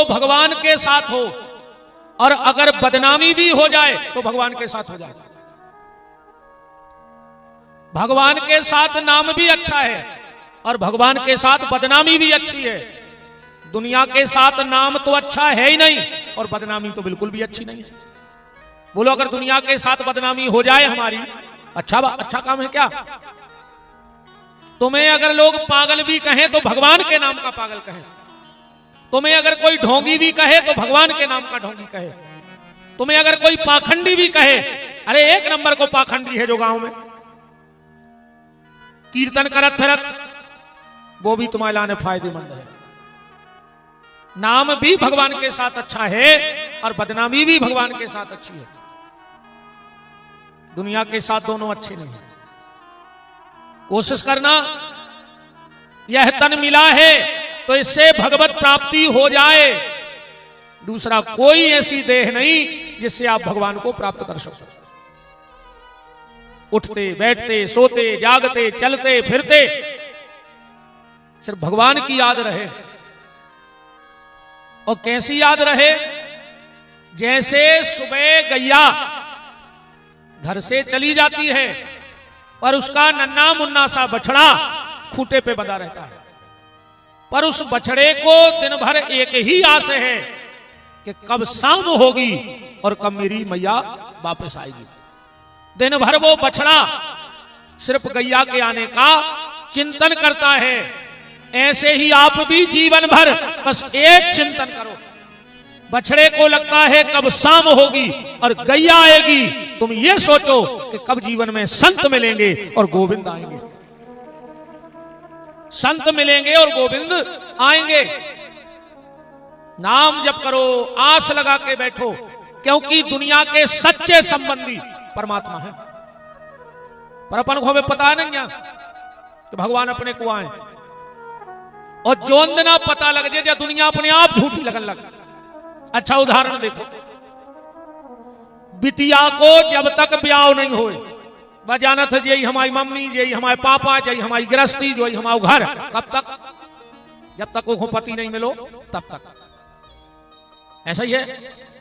तो भगवान के साथ हो, और अगर बदनामी भी हो जाए तो भगवान के साथ हो जाए। भगवान के साथ नाम भी अच्छा है और भगवान के साथ बदनामी भी अच्छी है। दुनिया के साथ नाम तो अच्छा है ही नहीं और बदनामी तो बिल्कुल भी अच्छी नहीं है। बोलो, अगर दुनिया के साथ बदनामी हो जाए हमारी, अच्छा काम है क्या? तुम्हें अगर लोग पागल भी कहें तो भगवान के नाम का पागल कहें। तुम्हें अगर कोई ढोंगी भी कहे तो भगवान के नाम का ढोंगी कहे। तुम्हें अगर कोई पाखंडी भी कहे, अरे एक नंबर को पाखंडी है जो गांव में कीर्तन करत फिरत, वो भी तुम्हारे लाने फायदेमंद है। नाम भी भगवान के साथ अच्छा है और बदनामी भी भगवान के साथ अच्छी है। दुनिया के साथ दोनों अच्छे नहीं है। कोशिश करना, यह तन मिला है तो इससे भगवत प्राप्ति हो जाए। दूसरा कोई ऐसी देह नहीं जिससे आप भगवान को प्राप्त कर सको। उठते बैठते सोते जागते चलते फिरते सिर्फ भगवान की याद रहे। और कैसी याद रहे? जैसे सुबह गैया घर से चली जाती है और उसका नन्ना मुन्ना सा बछड़ा खूंटे पे बंधा रहता है, पर उस बछड़े को दिन भर एक ही आस है कि कब शाम होगी और कब मेरी मैया वापस आएगी। दिन भर वो बछड़ा सिर्फ गैया के आने का चिंतन करता है। ऐसे ही आप भी जीवन भर बस एक चिंतन करो। बछड़े को लगता है कब शाम होगी और गैया आएगी। तुम ये सोचो कि कब जीवन में संत मिलेंगे और गोविंद आएंगे। संत मिलेंगे और गोविंद आएंगे। नाम जप करो, आस लगा के बैठो, क्योंकि दुनिया के सच्चे संबंधी परमात्मा है। पर अपन को हमें पता नहीं है कि भगवान अपने को आए, और जोन दिना पता लग जाए दुनिया अपने आप झूठी लगन लग। अच्छा उदाहरण देखो, बिटिया को जब तक ब्याह नहीं होए बजानत यही हमारी मम्मी, यही हमारे पापा, यही हमारी गृहस्थी, जो हमारा घर, कब तक? जब तक वो पति नहीं मिलो तब तक। ऐसा ही है,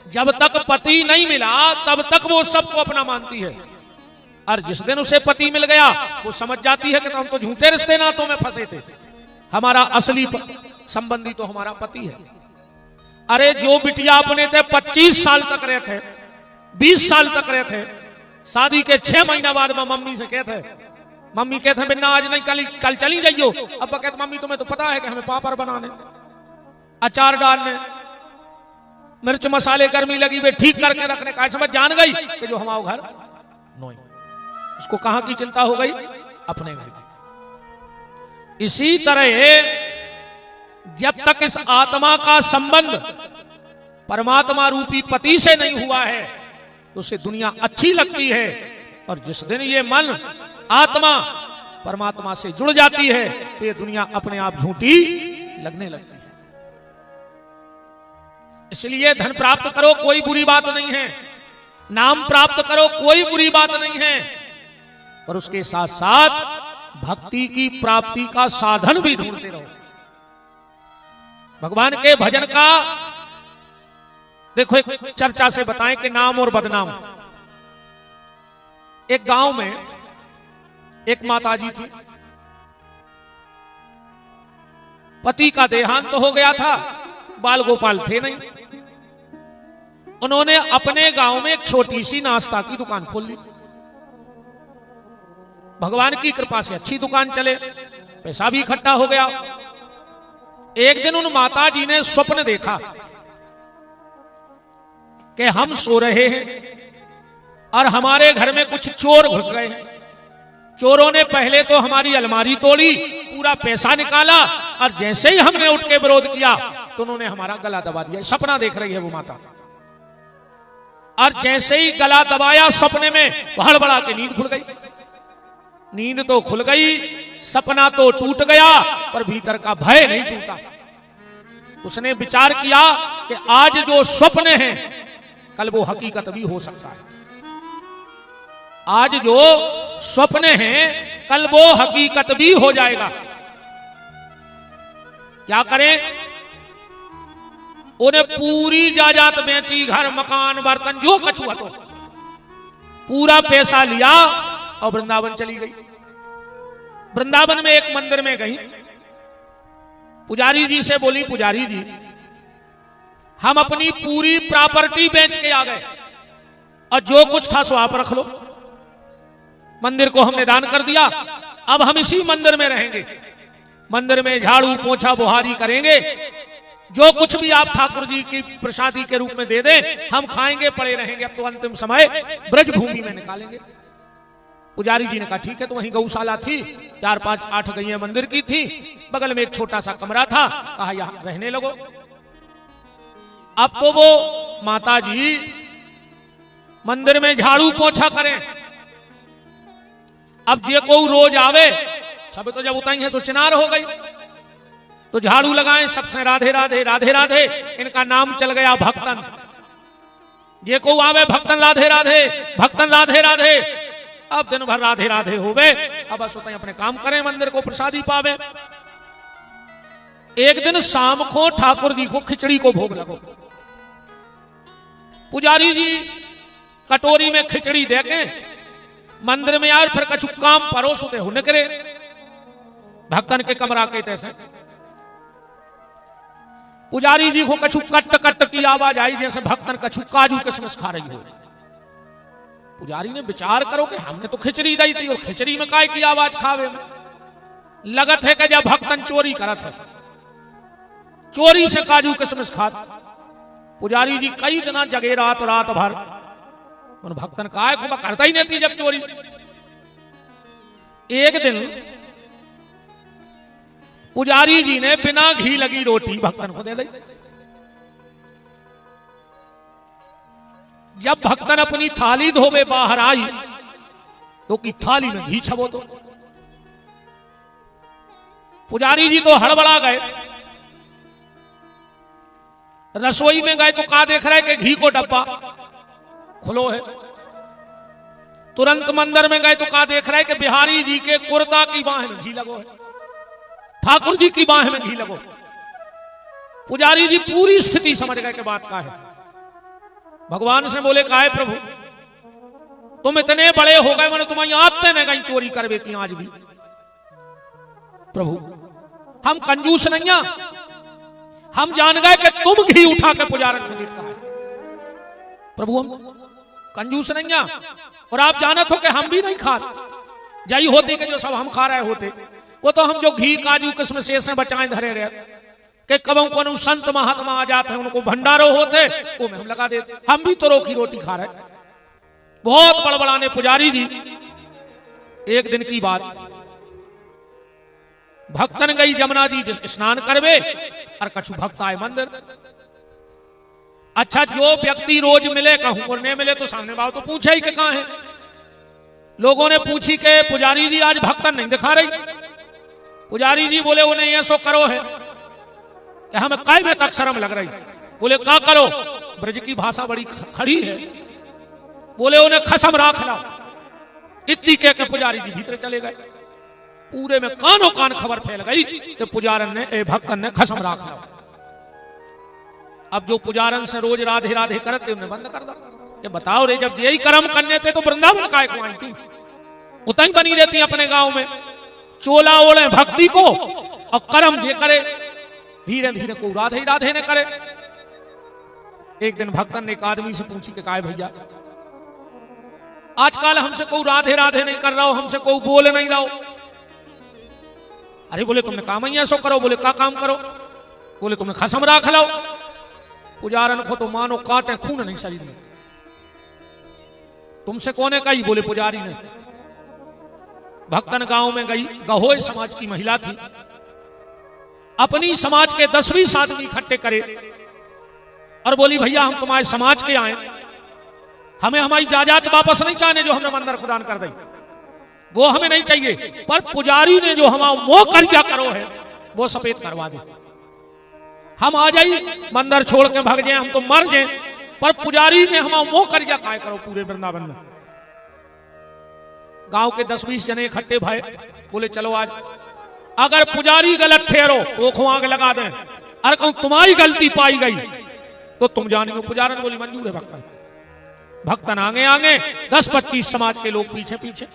जब तक पति नहीं मिला तब तक वो सबको अपना मानती है, और जिस दिन उसे पति मिल गया वो समझ जाती है कि हम तो झूठे रिश्ते नातों में फंसे थे, हमारा असली संबंधी तो हमारा पति है। अरे जो बिटिया अपने थे 25 साल तक रहे थे, 20 साल तक रहे थे, शादी के 6 महीना बाद में मम्मी से कहते, मम्मी कहते बिना आज नहीं कल चली जाइयो। अब कहते मम्मी तुम्हें तो पता है कि हमें पापड़ बनाने, अचार डालने, मिर्च मसाले गर्मी लगी वे ठीक करके रखने का। समझ जान गई कि जो हमारा घर नोई, उसको कहां की चिंता हो गई? अपने घर की। इसी तरह जब तक इस आत्मा का संबंध परमात्मा रूपी पति से नहीं हुआ है तो उसे दुनिया अच्छी लगती है, और जिस दिन ये मन आत्मा परमात्मा से जुड़ जाती है तो ये दुनिया अपने आप झूठी लगने लगती है। इसलिए धन प्राप्त करो कोई बुरी बात नहीं है, नाम प्राप्त करो कोई बुरी बात नहीं है, और उसके साथ साथ भक्ति की प्राप्ति का साधन भी ढूंढते रहो। भगवान के भजन का देखो एक चर्चा से बताएं कि नाम और बदनाम। एक गांव में एक माताजी थी, पति का देहांत हो गया था, बाल गोपाल थे नहीं। उन्होंने अपने गांव में एक छोटी सी नाश्ता की दुकान खोल ली। भगवान की कृपा से अच्छी दुकान चले, पैसा भी इकट्ठा हो गया। एक दिन उन माता जी ने स्वप्न देखा कि हम सो रहे हैं और हमारे घर में कुछ चोर घुस गए हैं। चोरों ने पहले तो हमारी अलमारी तोड़ी, पूरा पैसा निकाला, और जैसे ही हमने उठ के विरोध किया तो उन्होंने हमारा गला दबा दिया। सपना देख रही है वो माता, और जैसे ही गला दबाया सपने में हड़बड़ा के नींद खुल गई। नींद तो खुल गई, सपना तो टूट गया, पर भीतर का भय नहीं टूटा। उसने विचार किया कि आज जो स्वप्न है कल वो हकीकत भी हो सकता है। आज जो स्वप्न है कल वो हकीकत भी हो जाएगा। क्या करें? उन्हें पूरी जायदाद बेची, घर मकान बर्तन जो कछु तो पूरा पैसा लिया और वृंदावन चली गई। वृंदावन में एक मंदिर में गई, पुजारी जी से बोली, पुजारी जी हम अपनी पूरी प्रॉपर्टी बेच के आ गए और जो कुछ था सो आप रख लो। मंदिर को हमने दान कर दिया, अब हम इसी मंदिर में रहेंगे, मंदिर में झाड़ू पोछा बुहारी करेंगे, जो कुछ भी आप ठाकुर जी की प्रसादी के रूप में दे दें हम खाएंगे, पड़े रहेंगे, अब तो अंतिम समय ब्रज भूमि में निकालेंगे। पुजारी जी ने कहा ठीक है। तो वहीं गौशाला थी, 4-5-8 गैया मंदिर की थी, बगल में एक छोटा सा कमरा था, कहा यहां रहने लगो। अब तो वो माता जी मंदिर में झाड़ू पोछा करें, अब जे को रोज आवे, सब तो जब उताई है तो चिनार हो गई, तो झाड़ू लगाएं, सबसे राधे राधे राधे राधे, इनका नाम चल गया भक्तन। जे को आवे भक्तन राधे राधे, भक्तन राधे राधे, अब दिन भर राधे राधे होवे, अब बस उताई अपने काम करें, मंदिर को प्रसादी पावे। एक दिन शाम को ठाकुर जी को खिचड़ी को भोग लगो, पुजारी जी कटोरी में खिचड़ी देके मंदिर में आए, फिर कछु काम परोस होते हो निकले भक्तन के कमरा के तैसे। पुजारी जी को कछु कट कट की आवाज आई, जैसे भक्तन कछु काजू किशमिश खा रही हो। पुजारी ने विचार करो कि हमने तो खिचड़ी दी थी और खिचड़ी में काय की आवाज खावे में, लगत है कि जब भक्तन चोरी करत है, चोरी से काजू किशमिश खात। पुजारी जी कई दिन जगे रात भर, उन भक्तन काय को करता ही नहीं थी जब चोरी। एक दिन पुजारी जी ने बिना घी लगी रोटी भक्तन को दे दी। जब भक्तन अपनी थाली धोवे बाहर आई तो की थाली में घी छबो, तो पुजारी जी तो हड़बड़ा गए, रसोई में गए तो कहा देख रहे कि घी को डब्बा खुलो है। तुरंत मंदिर में गए तो कहा देख रहे कि बिहारी जी के कुर्ता की बाह में घी लगो है, ठाकुर जी की बाह में घी लगो। पुजारी जी पूरी स्थिति समझ गए कि बात का है। भगवान से बोले का है प्रभु तुम इतने बड़े हो गए, मैंने तुम्हारी आते न कहीं चोरी करवे की आज भी। प्रभु हम कंजूस नहीं, हम जान गए कि तुम घी उठा के पुजारन को देता है। प्रभु हम कंजूस नहीं, और आप जानत हो कि हम भी नहीं खाते, जाई होती कि जो सब हम खा रहे होते, वो तो हम जो घी काजू किस्म से बचाए धरे रहे कि कबों को संत महात्मा आ जाते हैं, उनको भंडारो होते वो में हम लगा देते, हम भी तो रोकी रोटी खा रहे। बहुत बड़बड़ाने पुजारी जी। एक दिन की बात, भक्तन गई जमुना जी स्नान करवे और कछु भक्त आए मंदिर। अच्छा जो व्यक्ति रोज मिले कहूं और नहीं मिले तो सामने बात तो पूछा ही कि कहां है। लोगों ने पूछी कि पुजारी जी आज भक्तन नहीं दिखा रही। पुजारी जी बोले उन्हें ये सो करो है कि हमें काय में तक शर्म लग रही। बोले का करो, ब्रज की भाषा बड़ी खड़ी है। बोले उन्हें खसम राख लो। इतनी कह के पुजारी जी भीतर चले गए। पूरे में कानों कान खबर फैल गई कि पुजारन ने भक्तन ने खसम राख लो। अब जो पुजारन से रोज राधे राधे करते उन्हें बंद कर दो। ये बताओ रे, जब यही कर्म करने थे तो वृंदावन काय को आई थी, उतनी बनी रहती अपने गांव में। चोला ओढ़े भक्ति को और कर्म जे करे धीरे धीरे को राधे राधे ने करे। एक दिन भक्तन ने एक आदमी से पूछी कि काय भैया आजकल हमसे को राधे राधे नहीं कर रहा हो, हमसे को बोले नहीं रहा हो। अरे बोले तुमने काम ही ऐसो करो। बोले का काम करो? बोले तुमने खसम राख लो। पुजारन को तो मानो काटे खून नहीं शरीर में। तुमसे कोने कही? बोले पुजारी ने। भक्तन गांव में गई, गहोय समाज की महिला थी, अपनी समाज के 10-20 आदमी इकट्ठे करे और बोली भैया हम तुम्हारे समाज के आए, हमें हमारी जायदाद वापस नहीं चाहने जो हमने मंदिर प्रदान कर दी, वो हमें नहीं चाहिए, पर पुजारी ने जो हमारा मोह कर्जा करो है वो सफेद करवा दे। हम आ जाई मंदिर छोड़ के भाग जाए, हम तो मर जाए, पर पुजारी ने हमारा मोह कर्जा काय करो पूरे वृंदावन में। गांव के 10-20 जने इकट्ठे भय, बोले चलो आज अगर पुजारी गलत ठहरो तो आग लगा दें, अरे कहूं तुम्हारी गलती पाई गई तो तुम जानियो। पुजारन बोली मंजूर है भक्तन। भक्तन आगे आगे, 10-25 समाज के लोग पीछे पीछे।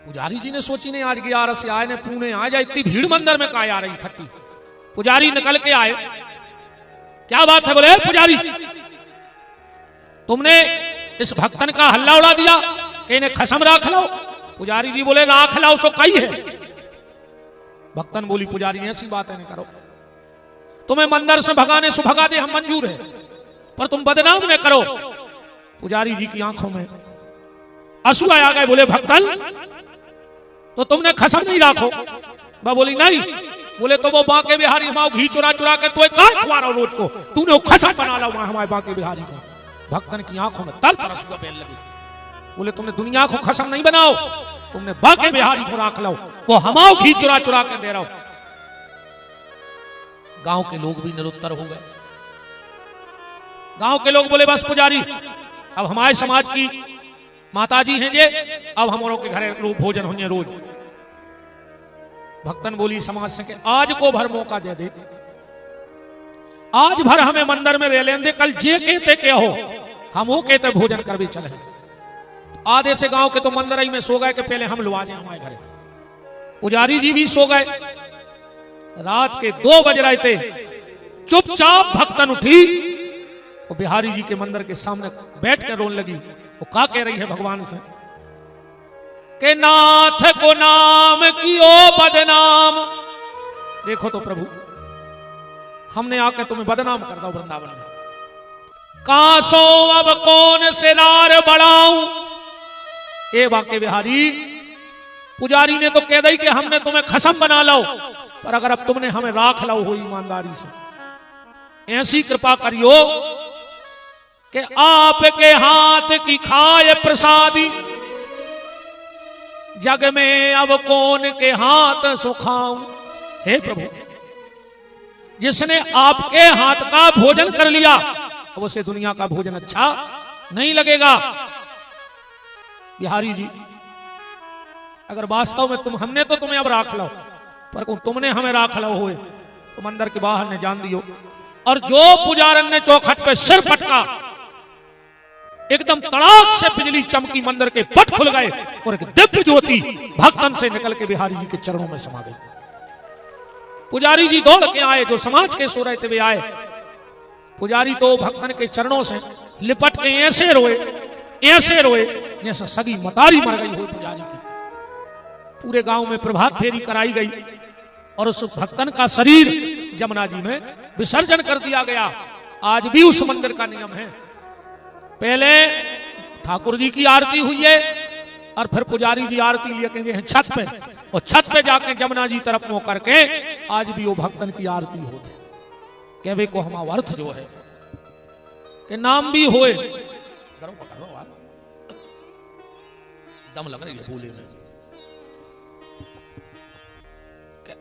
पुजारी जी ने सोची नहीं आज 11 से आए ने पुणे आ जाए, इतनी भीड़ मंदिर में काहे आ रही इकट्ठी। पुजारी निकल के आए, क्या बात है? बोले पुजारी तुमने इस भक्तन का हल्ला उड़ा दिया कि इन्हें खसम राख लो। पुजारी जी बोले राख लाओ सो कही है। भक्तन बोली पुजारी ऐसी बात है नहीं करो, तुम्हें मंदिर से भगाने से भगा दे हम मंजूर है, पर तुम बदनाम न करो। पुजारी जी की आंखों में आंसू आ गए। बोले भक्तन तो तुमने खसम नहीं राखो? मैं बोली नहीं। बोले तो वो बांके बिहारी हमारे घी चुरा चुरा के तो खवा रहा रोज को, तूने वो खसम बना ला हमारे बांके बिहारी को। भक्तन की आंखों में तर तरस हुआ बेल लगी। बोले तुमने दुनिया को खसम नहीं बनाओ, तुमने बांके बिहारी को राख लो, वो हमारे घी चुरा चुरा के दे रहा हो। गांव के लोग भी निरुत्तर हो गए। गांव के लोग बोले बस पुजारी अब हमारे समाज की माताजी हैं ये, अब हमारों के घर भोजन होंगे रोज। भक्तन बोली समाज से कि आज को भर मौका दे दे, आज भर हमें मंदिर में रह लेंदे, कल जे कहते क्या हो हम वो कहते भोजन कर भी चले। आधे से गांव के तो मंदिर ही में सो गए कि पहले हम लुआ जाए हमारे घर। पुजारी जी भी सो गए। रात के 2 बज रहे थे। चुपचाप भक्तन उठी और बिहारी जी के मंदिर के सामने बैठ कर रोने लगी। वो क्या कह रही है भगवान से के नाथ को नाम कियो बदनाम। देखो तो प्रभु हमने आकर तुम्हें बदनाम कर दो वृंदावन में। कासो अब कौन से नार बढ़ाऊं। ए बांके बिहारी पुजारी ने तो कह दी कि हमने तुम्हें खसम बना लो, पर अगर अब तुमने हमें राख लो हो ईमानदारी से, ऐसी कृपा करियो कि आपके हाथ की खाए प्रसादी, जग में अब कौन के हाथ सुखाऊं। हे प्रभु जिसने आपके हाथ का भोजन कर लिया अब उसे दुनिया का भोजन अच्छा नहीं लगेगा। बिहारी जी अगर वास्तव में हमने तो तुम्हें अब राख लो, पर तुमने हमें राख लो हो तो मंदिर के बाहर ने जान दियो। और जो पुजारन ने चौखट पे सिर पटका, एकदम तड़ाक से बिजली चमकी, मंदिर के पट खुल गए और एक दिव्य ज्योति भक्तन से निकल के बिहारी जी के चरणों में समा गई। पुजारी जी दौड़ के आए, जो समाज के सो रहे थे वे आए। पुजारी तो भक्तन के चरणों से लिपट के ऐसे रोए जैसे सगी मतारी मर गई हो पुजारी की। पूरे गांव में प्रभात फेरी कराई गई और उस भक्तन का शरीर जमुना जी में विसर्जन कर दिया गया। आज भी उस मंदिर का नियम है, पहले ठाकुर जी की आरती हुई है और फिर पुजारी जी आरती लिए कहेंगे छत पे, और छत पे जाके जमुना जी तरफ मुंह करके आज भी वो भक्तन की आरती होती। कहवे को हमारा अर्थ जो है कि नाम भी होए, दम लग रही है बोले में,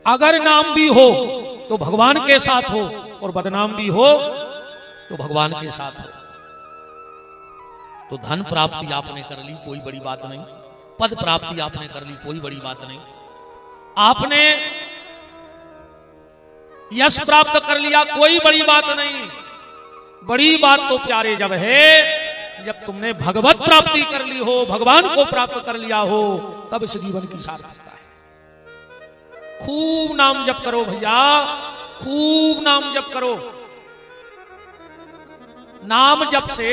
अगर नाम भी हो तो भगवान के साथ हो और बदनाम भी हो तो भगवान के साथ हो। तो धन प्राप्ति आपने कर ली कोई बड़ी बात नहीं, पद प्राप्ति आपने कर ली कोई बड़ी बात नहीं, आपने यश प्राप्त कर लिया कोई बड़ी बात नहीं। बड़ी बात तो प्यारे जब है जब तुमने भगवत प्राप्ति कर ली हो, भगवान को प्राप्त कर लिया हो, तब इस जीवन की सार्थकता है। खूब नाम जप करो भैया, खूब नाम जप करो। नाम जप से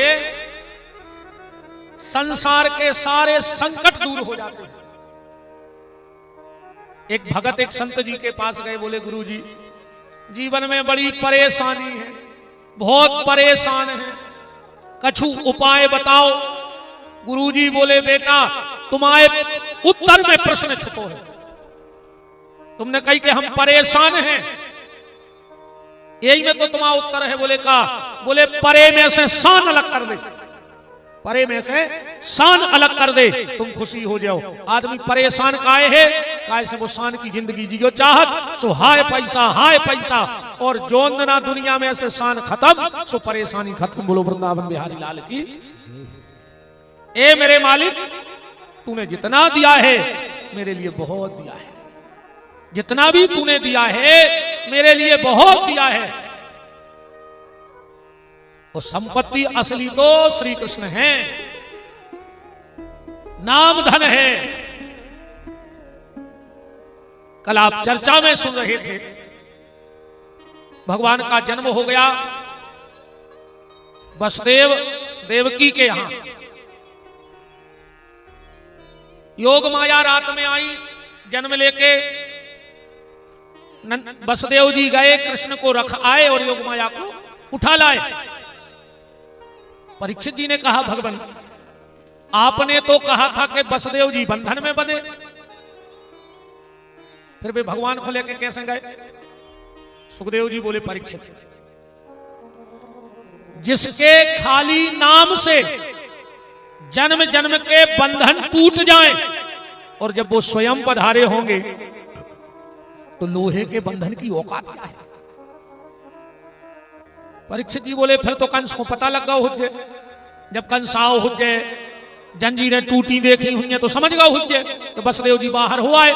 संसार के सारे संकट दूर हो जाते हैं। एक भगत एक संत जी के पास गए, बोले गुरु जी जीवन में बड़ी परेशानी है, बहुत परेशान है, कछु उपाय बताओ। गुरुजी बोले बेटा तुम्हारे उत्तर में प्रश्न छुपो है। तुमने कही कि हम परेशान हैं, यही में तो तुम्हारा उत्तर है। बोले का? बोले परे में से शान अलग कर दे, परे में से शान अलग कर दे, तुम खुशी हो जाओ। आदमी परेशान काहे है? काहे से वो शान की जिंदगी जियो चाहत, सो हाय पैसा, और जो ना दुनिया में से शान खत्म सो परेशानी खत्म। बोलो वृंदावन बिहारी लाल की। ए मेरे मालिक तूने जितना दिया है मेरे लिए बहुत दिया है, जितना भी तूने दिया है मेरे लिए बहुत दिया है, और संपत्ति असली तो श्री कृष्ण है, नाम धन है। कल आप चर्चा में सुन रहे थे, भगवान का जन्म हो गया वसुदेव देवकी के यहां। योग माया रात में आई जन्म लेके, वसुदेव जी गए कृष्ण को रख आए और योग माया को उठा लाए। परीक्षित जी ने कहा, भगवान आपने तो कहा था कि वसुदेव जी बंधन में बंधे, फिर वे भगवान को लेकर कैसे गए? सुखदेव जी बोले, परीक्षित जिसके खाली नाम से जन्म जन्म के बंधन टूट जाएं और जब वो स्वयं पधारे होंगे तो लोहे के बंधन की औकात क्या है? परीक्षित जी बोले, फिर तो कंस को पता लग गया हुज्जे। जब कंस आओ हुज्जे, जंजीरें टूटी देखी हुई हैं तो समझ गया हुज्जे कि वसुदेव जी बाहर हो आए।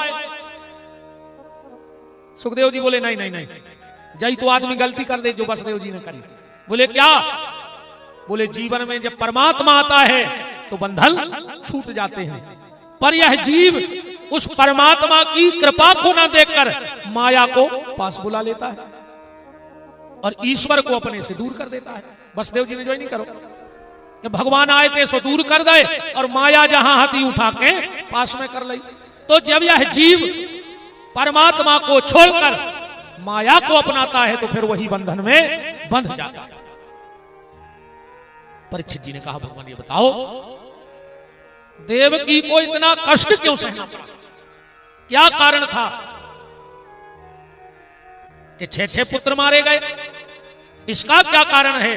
सुखदेव जी बोले, नहीं नहीं नहीं, जय तो आदमी गलती कर दे जो वसुदेव जी ने करी। बोले क्या? बोले जीवन में जब परमात्मा आता है तो बंधन छूट जाते हैं, पर यह जीव उस परमात्मा की कृपा को ना देखकर माया को पास बुला लेता है और ईश्वर को अपने से दूर कर देता है। वसुदेव जी ने जो ही नहीं करो, जब भगवान आए थे सो दूर कर गए और माया जहां हाथी उठा के पास में कर ली। तो जब यह जीव परमात्मा को छोड़कर माया को अपनाता है तो फिर वही बंधन में बंध जाता है। परीक्षित जी ने कहा, भगवान ये बताओ देवकी को इतना कष्ट क्यों सहना पड़ा? क्या कारण था कि 6 पुत्र मारे गए? इसका क्या कारण है?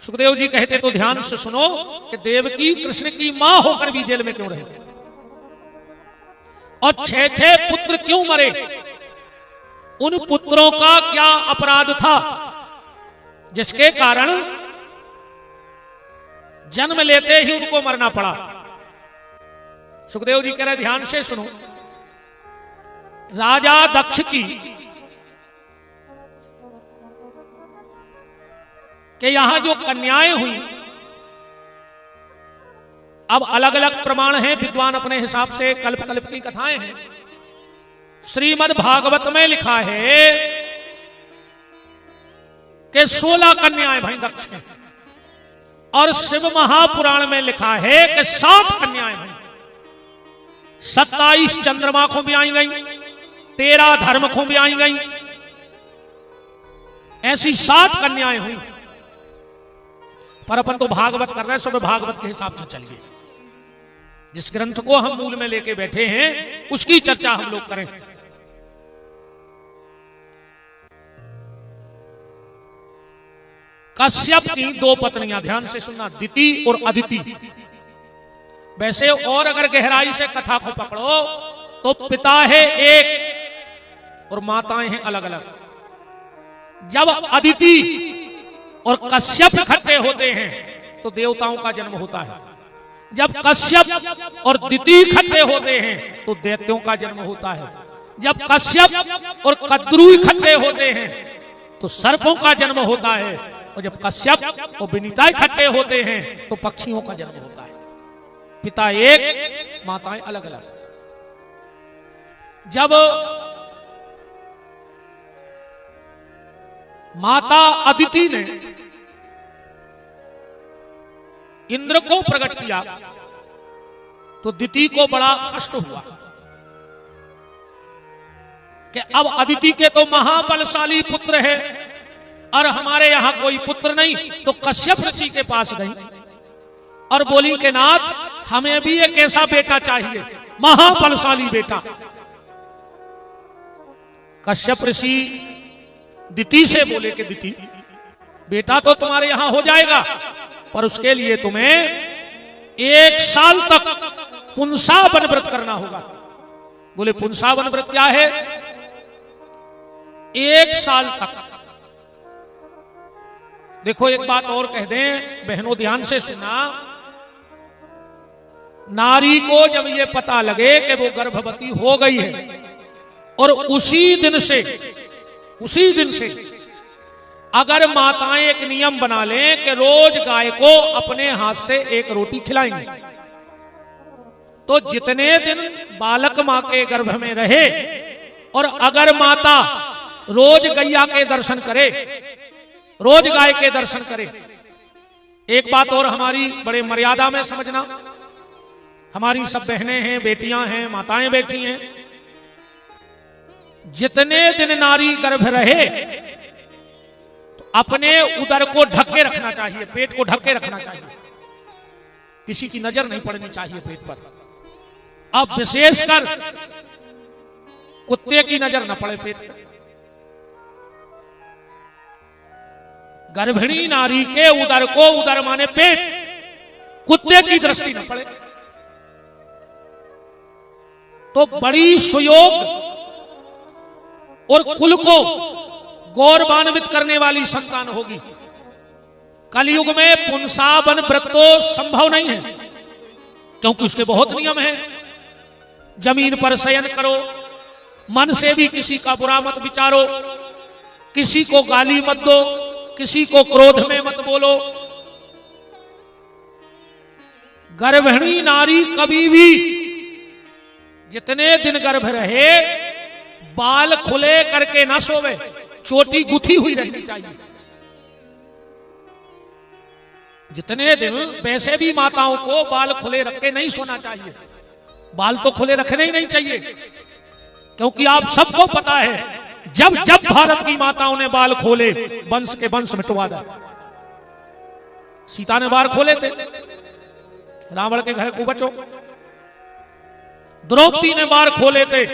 सुखदेव जी कहते तो ध्यान से सुनो कि देवकी कृष्ण की मां होकर भी जेल में क्यों रहे और 6 पुत्र क्यों मरे? उन पुत्रों का क्या अपराध था जिसके कारण जन्म लेते ही उनको मरना पड़ा? सुखदेव जी कह रहे, ध्यान से सुनो। राजा दक्ष की कि यहां जो कन्याएं हुई, अब अलग अलग प्रमाण हैं, विद्वान अपने हिसाब से कल्प कल्प की कथाएं हैं। श्रीमद् भागवत में लिखा है कि 16 कन्याएं भाई दक्ष हैं, और शिव महापुराण में लिखा है कि 7 कन्याएं भाई। 27 चंद्रमा को भी आई गई, 13 धर्म को भी आई गई, ऐसी 7 कन्याएं हुई। पर अपन तो भागवत कर रहे हैं, सब भागवत के हिसाब से चलिए। जिस ग्रंथ को हम मूल में लेके बैठे हैं उसकी चर्चा हम लोग करें। कश्यप की 2 पत्नियां, ध्यान से सुनना, दिति और अदिति। वैसे और अगर गहराई से कथा को पकड़ो तो पिता है एक और माताएं हैं अलग अलग। जब अदिति और कश्यप इकट्ठे होते हैं तो देवताओं का जन्म होता है। जब कश्यप और दिति इकट्ठे होते हैं तो दैत्यों का जन्म होता है। जब कश्यप और कद्रू इकट्ठे होते हैं तो सर्पों का जन्म होता है। और जब कश्यप और विनीता इकट्ठे होते हैं तो पक्षियों का जन्म होता है। पिता एक, माताएं अलग अलग। जब माता अदिति ने इंद्र को प्रकट किया तो दिति को बड़ा कष्ट हुआ कि अब अदिति के तो महाबलशाली पुत्र है और हमारे यहां कोई पुत्र नहीं। तो कश्यप ऋषि के पास गई और बोली कि नाथ, हमें भी एक ऐसा बेटा चाहिए, महाबलशाली बेटा। कश्यप ऋषि दिति से बोले कि दिति, बेटा तो तुम्हारे यहां हो जाएगा, पर उसके लिए तुम्हें 1 साल तक पुंसावन व्रत करना होगा। बोले पुंसावन व्रत क्या है? 1 साल तक। देखो एक बात और कह दें, बहनों ध्यान से सुनना, नारी को जब ये पता लगे कि वो गर्भवती हो गई है और उसी दिन से अगर माताएं एक नियम बना लें कि रोज गाय को अपने हाथ से एक रोटी खिलाएंगे, तो जितने दिन बालक मां के गर्भ में रहे, और अगर माता रोज गैया के दर्शन करे, रोज गाय के दर्शन करे। एक बात और हमारी बड़े मर्यादा में समझना, हमारी सब बहनें हैं, बेटियां हैं, माताएं बैठी हैं, जितने दिन नारी गर्भ रहे तो अपने उदर को ढक के रखना चाहिए, पेट को ढक के रखना चाहिए, किसी की नजर नहीं पड़नी चाहिए पेट पर। अब विशेषकर कुत्ते की नजर न पड़े पेट पर। गर्भिणी नारी के उदर को, उदर माने पेट, कुत्ते की दृष्टि न पड़े तो बड़ी सुयोग और कुल को गौरवान्वित करने वाली संतान होगी। कलयुग में पुंसावन व्रत तो संभव नहीं है, क्योंकि उसके बहुत नियम हैं। जमीन पर शयन करो, मन से भी किसी का बुरा मत विचारो, किसी को गाली मत दो, किसी को क्रोध में मत बोलो। गर्भिणी नारी कभी भी जितने दिन गर्भ रहे बाल खुले करके ना सोवे, चोटी गुथी हुई रहनी चाहिए जितने दिन। वैसे भी माताओं को बाल खुले रख के नहीं सोना चाहिए, बाल तो खुले रखने ही नहीं चाहिए, क्योंकि आप सबको पता है जब जब भारत की माताओं ने बाल खोले, वंश के वंश मिटवा दिया। सीता ने बाल खोले थे, रावण के घर को बचो। द्रौपदी ने बाल खोले थे,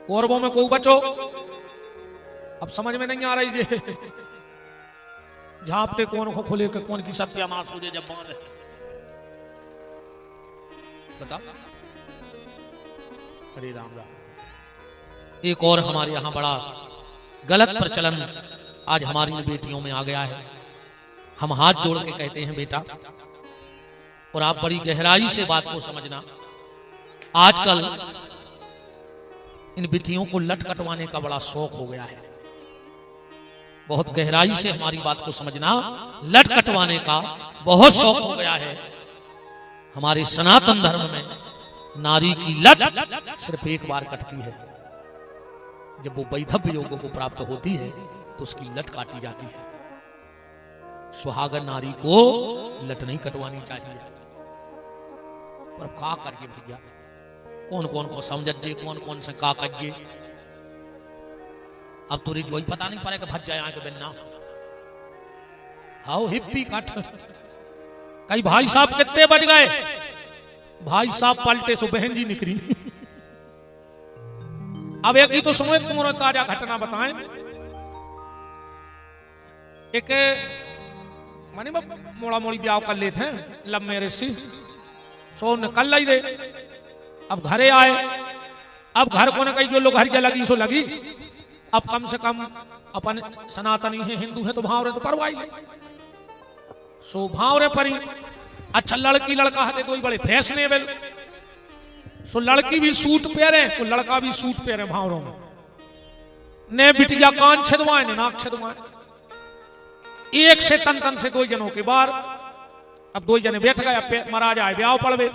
कौरवों में को बचो। अब समझ में नहीं आ रही जे झापते कौन को खोले के कौन की सत्यानाश हो जाए जब बांध बता। हरे राम राम। एक और हमारे यहां बड़ा गलत प्रचलन आज हमारी बेटियों में आ गया है। हम हाथ जोड़ के कहते हैं बेटा, और आप बड़ी गहराई से बात को समझना, आजकल इन बेटियों को लट कटवाने का बड़ा शौक हो गया है। बहुत गहराई से हमारी बात को समझना, लट कटवाने का बहुत शौक हो गया है। हमारे सनातन धर्म में नारी की लट सिर्फ एक बार कटती है, जब वो वैधव्य योग को प्राप्त होती है तो उसकी लट काटी जाती है। सुहागन नारी को लट नहीं कटवानी चाहिए। पर का करके भैया, कौन कौन को समझे, कौन कौन से का करिए। अब तो रिज वही पता नहीं पड़ेगा, भज जाए आगे बिना हाउ हिप्पी कट। कई भाई साहब कितने बज गए, भाई साहब पलटे सो बहन जी निकली। अब एक ही तो सुनो, तुम ताजा घटना बताएं। एक मानी मोड़ा मोड़ी ब्याह कर लेते हैं, लब मेरे सी सो निकल लाई दे। अब घरे आए, अब घर को न कही जो लोग घर के लगी सो लगी। अब कम से कम अपन सनातनी है, हिंदू है, तो भावरे तो परवाई सो भावरे परी। अच्छा लड़की लड़का है तो बड़े फैशनेबल, सो लड़की भी सूट पहरे, तो लड़का भी सूट पहरे भावरों में। ने बिटिया कान छिदवाए ने नाक छिदवाए, एक से तन से दो जनों के बार। अब दो जने बैठ गए, महाराज आए ब्याह पड़वे।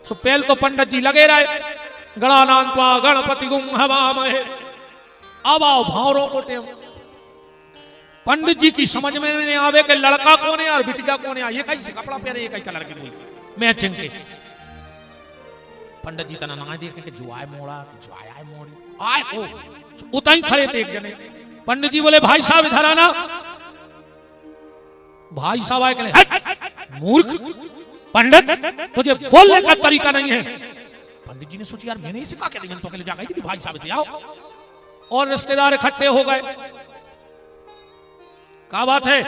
सो पहल तो पंडित जी लगे रहे, गणानान्त्वा गणपति गुम हवामहे। अब आओ भावरों को टेम। पंडित जी की समझ में नहीं आवे कि लड़का कौन है और बिटिया कौन है। ये कैसे कपड़ा पहने, ये कई कलर की हुई मैचिंग के। पंडित जी तना ना देखे कि जो आए मोड़ा, जो आए मोड़ी आए हो उतना ही खड़े थे एक जने। पंडित जी बोले भाई साहब इधर आना। भाई साहब आए कहने मूर्ख पंडित, तुझे बोलने का तरीका नहीं है। पंडित जी ने सोची यार मैंने इसे कहा क्या, मैंने तो अकेले जा गई थी कि भाई साहब इधर आओ। और रिश्तेदार इकट्ठे हो गए, क्या बात है?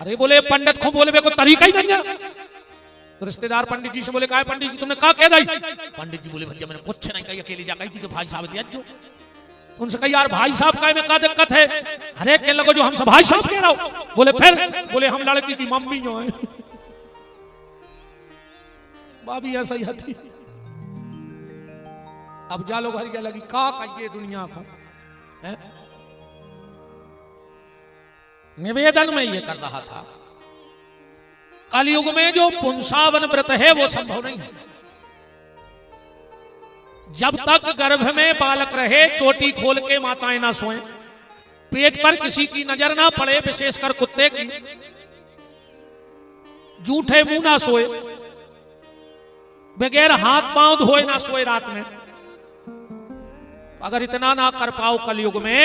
अरे बोले पंडित को बोले को तरीका ही नहीं है। तो रिश्तेदार पंडित जी से बोले कहा पंडित जी तुमने कहा कह दी? पंडित जी बोले भैया मैंने कुछ नहीं कही, अकेली जा गई थी कि भाई साहब दिया जो। उनसे कहा यार भाई साहब का में क्या दिक्कत है? अरे कहने लगो जो हमसे भाई साहब कह रहा हो। बोले फिर? बोले हम लड़की की मम्मी जो है। भाभी ऐसा ही थी। अब जा लो घर क्या लगी का कहिए दुनिया को है? निवेदन में ये कर रहा था, कलयुग में जो पुंसावन व्रत है वो संभव नहीं है। जब तक गर्भ में बालक रहे, चोटी खोल के माताएं ना सोएं, पेट पर किसी की नजर ना पड़े, विशेषकर कुत्ते की, जूठे मुंह ना सोए, बगैर हाथ पांव धोए ना सोए रात में। अगर इतना ना कर पाओ कलयुग में,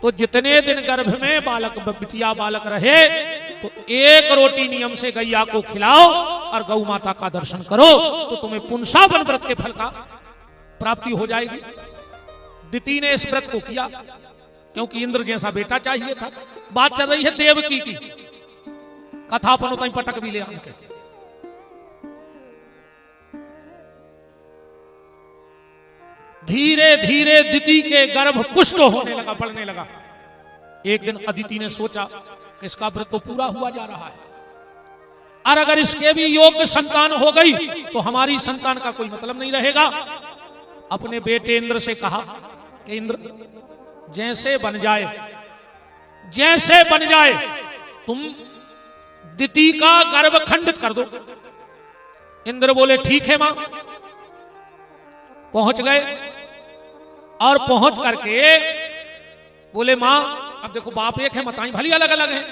तो जितने दिन गर्भ में बालक बिटिया बालक रहे, तो एक रोटी नियम से गैया को खिलाओ और गौ माता का दर्शन करो, तो तुम्हें पुंसावन व्रत के फल का प्राप्ति हो जाएगी। दिति ने इस व्रत को किया क्योंकि इंद्र जैसा बेटा चाहिए था। बात चल रही है देवकी की, कथा पनोताई पटक भी ले आके। धीरे धीरे दिति के गर्भ पुष्ट होने लगा, बढ़ने लगा। एक दिन अदिति ने सोचा कि इसका व्रत तो पूरा हुआ जा रहा है, और अगर इसके भी योग्य संतान हो गई तो हमारी संतान का कोई मतलब नहीं रहेगा। अपने बेटे इंद्र से कहा कि इंद्र, जैसे बन जाए तुम दिति का गर्भ खंडित कर दो। इंद्र बोले ठीक है मां। पहुंच गए और पहुंच करके बोले मां, अब देखो बाप एक है, माताएं भली अलग अलग हैं।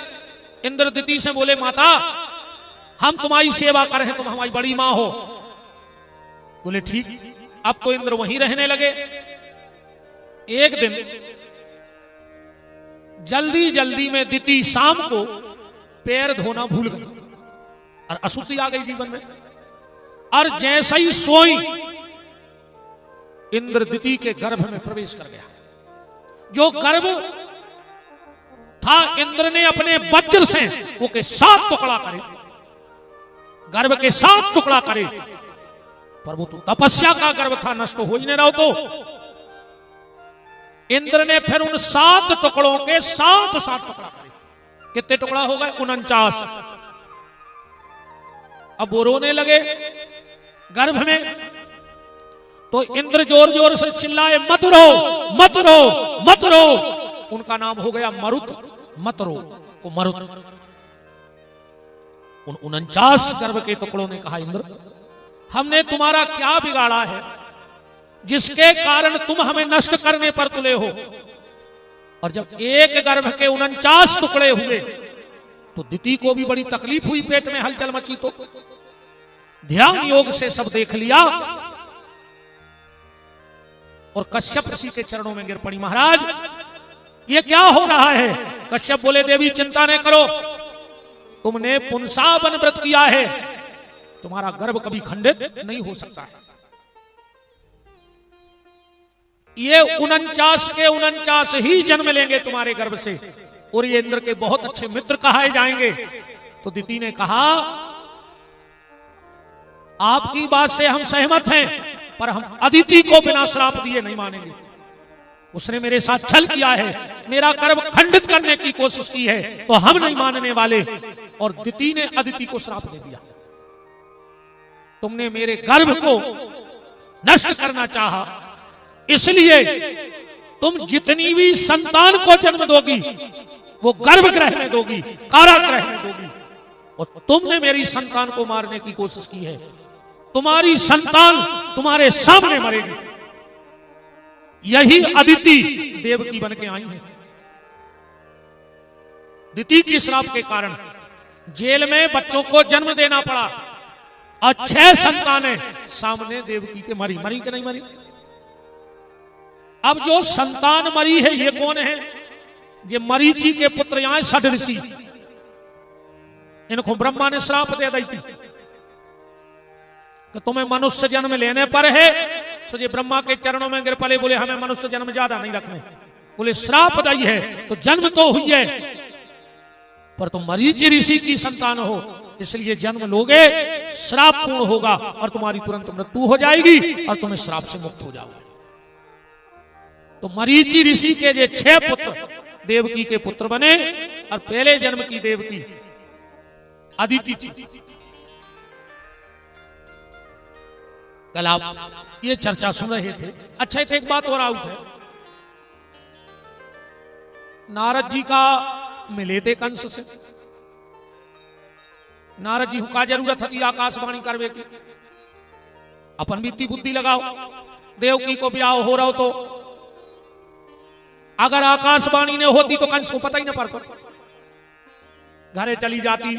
इंद्र दिति से बोले माता, हम तुम्हारी सेवा कर रहे हैं, तुम हमारी बड़ी मां हो। बोले ठीक। अब तो इंद्र वहीं रहने लगे। एक दिन जल्दी जल्दी में दिति शाम को पैर धोना भूल गई और अशुद्धि आ गई जीवन में, और जैसे ही सोई इंद्र दिति के गर्भ में प्रवेश कर गया। जो गर्भ था, इंद्र ने अपने वज्र से वो के 7 टुकड़ा करे, गर्भ के 7 टुकड़ा करे, पर वो तो तपस्या का गर्भ था, नष्ट हो ही नहीं रहा। तो इंद्र ने फिर उन 7 टुकड़ों के 7 टुकड़ा करे। कितने टुकड़ा हो गए? 49। अब वो रोने लगे गर्भ में, तो इंद्र जोर जोर से चिल्लाए, मत रो मत रो मत रो। उनका नाम हो गया मरुत। मत रो को मरुत। उन 49 गर्भ के टुकड़ों ने कहा, इंद्र, हमने तुम्हारा क्या बिगाड़ा है जिसके कारण तुम हमें नष्ट करने पर तुले हो? और जब एक गर्भ के 49 टुकड़े हुए तो दिति को भी बड़ी तकलीफ हुई, पेट में हलचल मची। तो ध्यान योग से सब देख लिया और कश्यप ऋषि के चरणों में गिर पड़ी। महाराज, ये क्या हो रहा है? कश्यप बोले, देवी चिंता न करो, तुमने पुंसावन व्रत किया है, तुम्हारा गर्भ कभी खंडित नहीं हो सकता है। ये 49 के 49 ही जन्म लेंगे तुम्हारे गर्भ से, और ये इंद्र के बहुत अच्छे मित्र कहाए जाएंगे। तो दिति ने कहा, आपकी बात से हम सहमत हैं, पर हम अदिति को बिना श्राप दिए नहीं मानेंगे। उसने मेरे साथ छल किया है, मेरा गर्भ खंडित करने की कोशिश की है, तो हम नहीं मानने वाले। और दिति ने अदिति को श्राप दे दिया, तुमने मेरे गर्भ को नष्ट करना चाहा, इसलिए तुम जितनी भी संतान को जन्म दोगी वो गर्भगृह में दोगी, कारागृह में दोगी। और तुमने मेरी संतान को मारने की कोशिश की है, तुम्हारी संतान तुम्हारे सामने मरेगी। यही अदिति देवकी बन के आई है। दिति की श्राप के कारण जेल में बच्चों को जन्म देना पड़ा, और 6 संतानें सामने देवकी के मरी। मरी कि नहीं मरी? अब जो संतान मरी है ये कौन है? ये मरीचि के पुत्र यहां षड ऋषि। इनको ब्रह्मा ने श्राप दे दी थी कि तुम्हें मनुष्य जन्म लेने पर है। तो ये ब्रह्मा के चरणों में गिर पड़े, बोले हमें मनुष्य जन्म ज्यादा नहीं रखने। बोले श्राप दी है तो जन्म तो हुई है, पर तुम मरीचि ऋषि की संतान हो, इसलिए जन्म लोगे, श्राप पूर्ण होगा और तुम्हारी तुरंत मृत्यु हो जाएगी और तुम्हें श्राप से मुक्त हो जाओगे। तो मरीचि ऋषि के ये 6 पुत्र देवकी के पुत्र बने, और पहले जन्म की देवकी अदिति थी। कल आप ये चर्चा सुन रहे थे। अच्छा, एक बात और आउट है। नारद जी का मिले थे कंस से। नारद जी का जरूरत थी आकाशवाणी करवे की, अपन बीती बुद्धि लगाओ। देवकी को ब्याह हो रहा हो तो अगर आकाशवाणी ने होती तो कंस को पता ही न पड़ता, घरे चली जाती।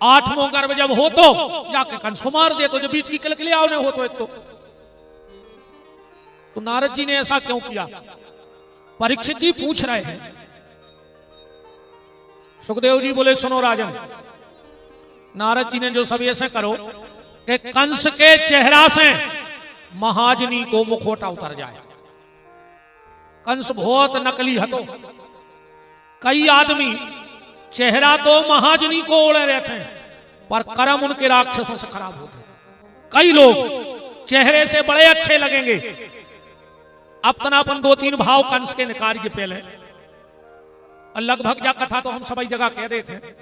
8वां गर्भ जब हो तो जाके कंस को मार दे, तो जब बीच की किलकिलियाओं ने हो तो एक तो नारद जी ने ऐसा क्यों किया? परीक्षित जी पूछ रहे हैं। सुखदेव जी बोले सुनो राजन, नारद जी ने जो सब ऐसे करो कि कंस के चेहरा से महाजनी को मुखोटा उतर जाए। कंस बहुत नकली हतो, कई आदमी चेहरा तो महाजनी को ओढ़े रहते हैं पर कर्म उनके राक्षसों से खराब होते हैं। कई लोग चेहरे से बड़े अच्छे लगेंगे, अपनापन 2-3 भाव कंस के निकाल के पहले। लगभग जा कथा तो हम सभी जगह कह देते थे,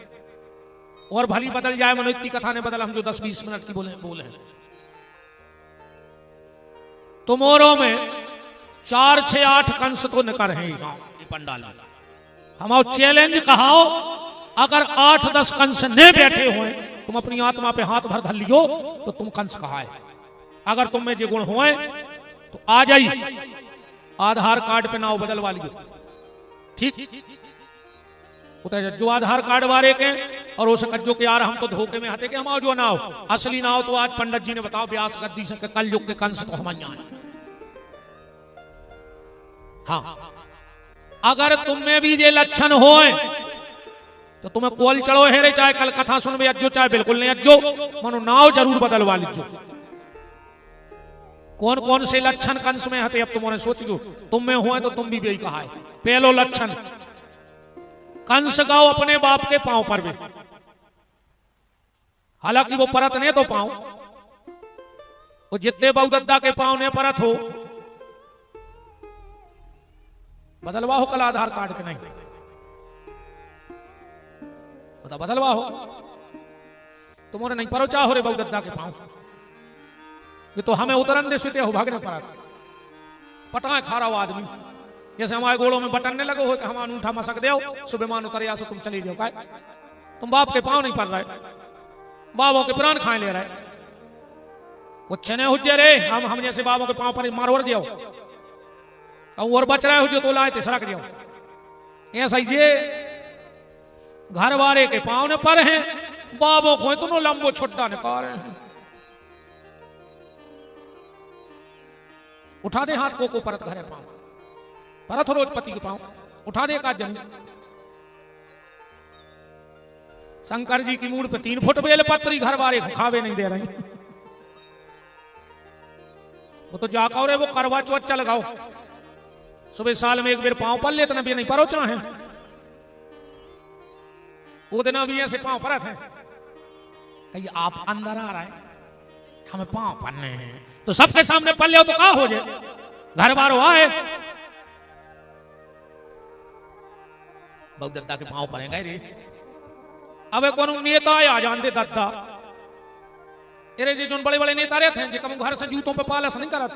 और भली बदल जाए मनो इतनी कथा ने बदल, हम जो 10-20 मिनट की बोले। तुमोरों में 4, 6, 8 कंस तो निकर हैं ये पंडाल में। हम चैलेंज कहाओ, अगर 8-10 कंस ने बैठे हुए, तुम अपनी आत्मा पे हाथ भर धर लियो तो तुम कंस कहाए। अगर तुम में जो गुण हुए तो आ जाई, आधार कार्ड पे नाव बदलवा लियो। ठीक जो आधार कार्ड वाले के और उस कज्जो के यार हम तो धोखे में आते कि हम जो नाव असली नाव तो आज पंडित जी ने बताओ व्यास गद्दी से कल युग के कंस तो हम यहाँ। हाँ, अगर तुम में भी ये लक्षण होए तो तुम्हें कोल चढ़ो हेरे, चाहे कल कथा सुनवे अज्जो चाहे बिल्कुल नहीं अज्जो, मनो नाव जरूर बदलवा लीजो। कौन कौन से लक्षण कंस में हते अब तुमने सोच लो, तुम में हुए तो तुम भी यही कहा है। पहलो लक्षण, कंस गाओ अपने बाप के पांव पर भी, हालांकि वो परत ने तो पांव, वो जितने बहुदत्ता के पांव ने परत हो, बदलवा हो कल आधार कार्ड के नहीं बता बदलवा हो, तुम्हारे नहीं परो चाहो रे बहुदत्ता के पांव, ये तो हमें उतरन दे सुते हो भागने पर पटाए खा रहा हो आदमी। जैसे हमारे गोड़ों में बटनने लगे हो तो हम अंगूठा मसक दे, सुबह मान उतर या तुम चली जाओ। तुम बाप के पांव नहीं पड़ रहे, बाबों के प्राण खाए ले रहे, कुछ ने हुज्जे रे हम जैसे बाबों के पांव पर मारवर जाओ और बच रहे हो जो तो लाए थे सड़क जाओ। ऐसा ये घर वाले के पांव ने पर हैं, बाबों को तुम लंबो छुट्टा निकाल रहे हैं। उठा दे हाथ को परत घरे पांव परत हो रोज पति के पांव उठा दे का जन। शंकर जी की मूड पे 3 फुट बेल पत्री घर वाले खावे नहीं दे रहे। वो तो जाकर रे वो करवा चौथ चल लगाओ, सुबह साल में एक बार पांव पर लेते भी नहीं परो चाहे, वो दिन भी ऐसे पांव परत है। कहीं आप अंदर आ रहे हमें पांव पन्ने हैं तो सबके सामने पल ले तो क्या हो जाए, घर बार आए बहुदत्ता के पांव पड़ेगा रे। अब कौन नेता आ जानते दत्ता अरे जी जो बड़े बड़े नेता रहते हैं जो घर से जूतों पे पालस नहीं करत,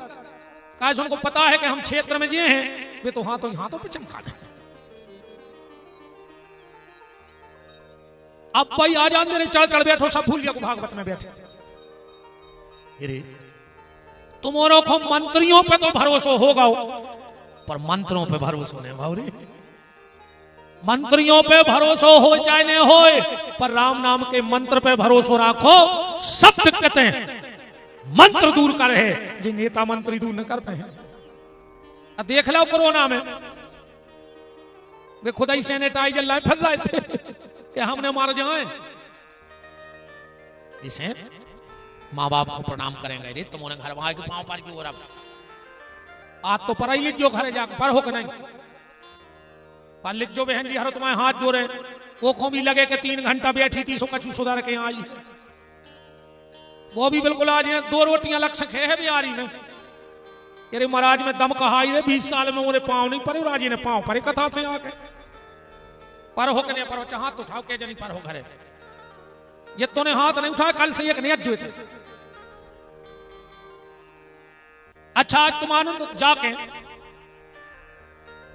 काहे उनको पता है कि हम क्षेत्र में जिए हैं, वे तो हाथों पे चमका दें। अब भाई आ जान दे चढ़ चढ़ बैठो सब भूल को भागवत में बैठे। अरे तुम्हारों को मंत्रियों पे तो भरोसा होगा पर मंत्रों पे भरोसा नहीं भावरी। मंत्रियों पे भरोसा हो चाहे नहीं हो, पर राम नाम के मंत्र पे भरोसा रखो, सब दिक्कतें मंत्र दूर कर है जो नेता मंत्री दूर न करते हैं। देख लो कोरोना में वे खुद ही सैनिटाइजर लाए फिर रहे थे कि हमने मार जाए। इसे माँ बाप को प्रणाम करेंगे रे तुम्हारे घर वहां के पांव पार की ओर आज तो पर ही जो घर जाकर पर हो के नहीं पर लिख जो बहन जी हर तुम्हारे हाथ जोड़े वो को भी लगे कि 3 घंटा बैठी थी सो कछु सुधार के आई, वो भी बिल्कुल आज 2 रोटियां लक्ष्य खे है बिहारी में। अरे महाराज में दम कहा 20 साल में मोरे पांव नहीं परे, राजी ने पांव परे कथा से आके पर हो के नहीं पर हो चाह तो उठाओ के जनी पर हो घरे ये तो ने हाथ नहीं उठाया कल से एक नियत जो थे। अच्छा आज तुम आनंद जाके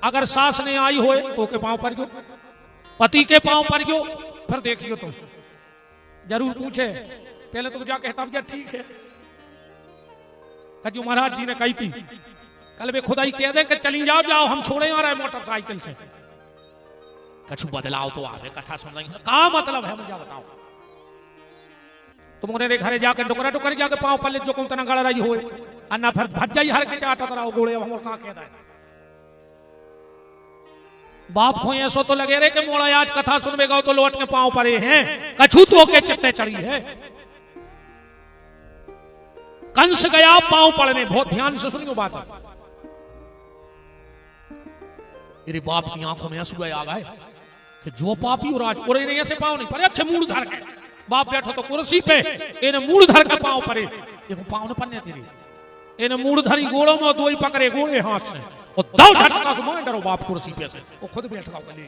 अगर सास ने आई होए तो के पांव पर गयो पति के पांव पर गयो, फिर देखियो तुम जरूर पूछे, पहले तो जा कहता भैया ठीक है, कजू महाराज जी ने कही थी कल वे खुदाई कह दे कि चली जाओ जाओ हम छोड़े आ रहे मोटरसाइकिल से, कछु बदलाव तो आवे कथा सुन रही का मतलब है मुझे बताओ। तुम उन्हें घरे जाकर डुकरा डुकर जाके पांव पल्ले जो कौन तना गड़ रही हो अन्ना फिर भज जाई हर के चाटत रहो गोड़े हम कहां कह दे। बाप को ऐसो तो लगे रे कि मोड़ा आज कथा सुनवेगा तो लौट के पांव परे हैं, कछु तो के चित्ते चढ़ी है। कंस गया पांव पड़ने, बहुत ध्यान से सुनियो बात। मेरे बाप की आंखों में आंसू आ गए कि जो पापी और आज पूरे नहीं ऐसे पांव नहीं पड़े, अच्छे मूड धर के बाप बैठो तो कुर्सी पे इन्हें मूड धर के पांव पड़े, देखो पांव ने पन्ने तेरे इन्हें मूड धरी गोड़ों में दो ही पकड़े गोड़े हाथ से और दो झटका से मार डरो बाप कुर्सी पे से वो खुद बैठ गया ले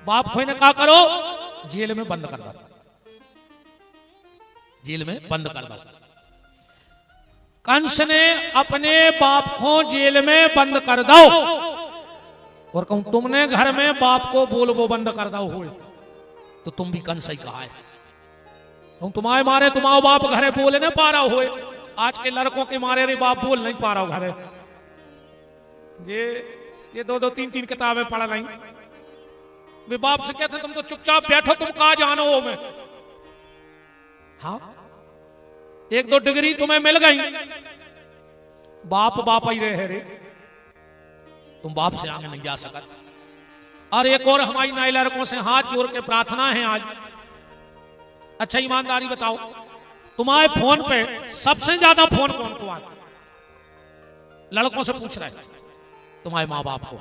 बाप को इन्हें क्या करो जेल में बंद कर दो, जेल में बंद कर दो। कंस ने अपने बाप को जेल में बंद कर दो और कहूं तुमने घर में बाप को बोल वो बंद कर दो हो तो तुम भी कंस ही कहा है। तुम्हारे मारे तुम्हारा बाप घरे बोले न पा रहा हो, आज के लड़कों के मारे रे बाप बोल नहीं पा रहा हो घरे, ये दो दो तीन तीन किताबें पढ़ नहीं, वे बाप से कहते तुम तो चुपचाप बैठो तुम कहा जानो हो में। हाँ एक दो डिग्री तुम्हें मिल गई, बाप बाप ही रहे रे, तुम बाप से आगे नहीं जा सकते। और एक और हमारी नए लड़कों से हाथ जोड़ के प्रार्थना है आज, अच्छा ईमानदारी बताओ तुम्हारे फोन पे सबसे ज्यादा फोन कौन को आता? लड़कों से पूछ रहे तुम्हारे माँ बाप को,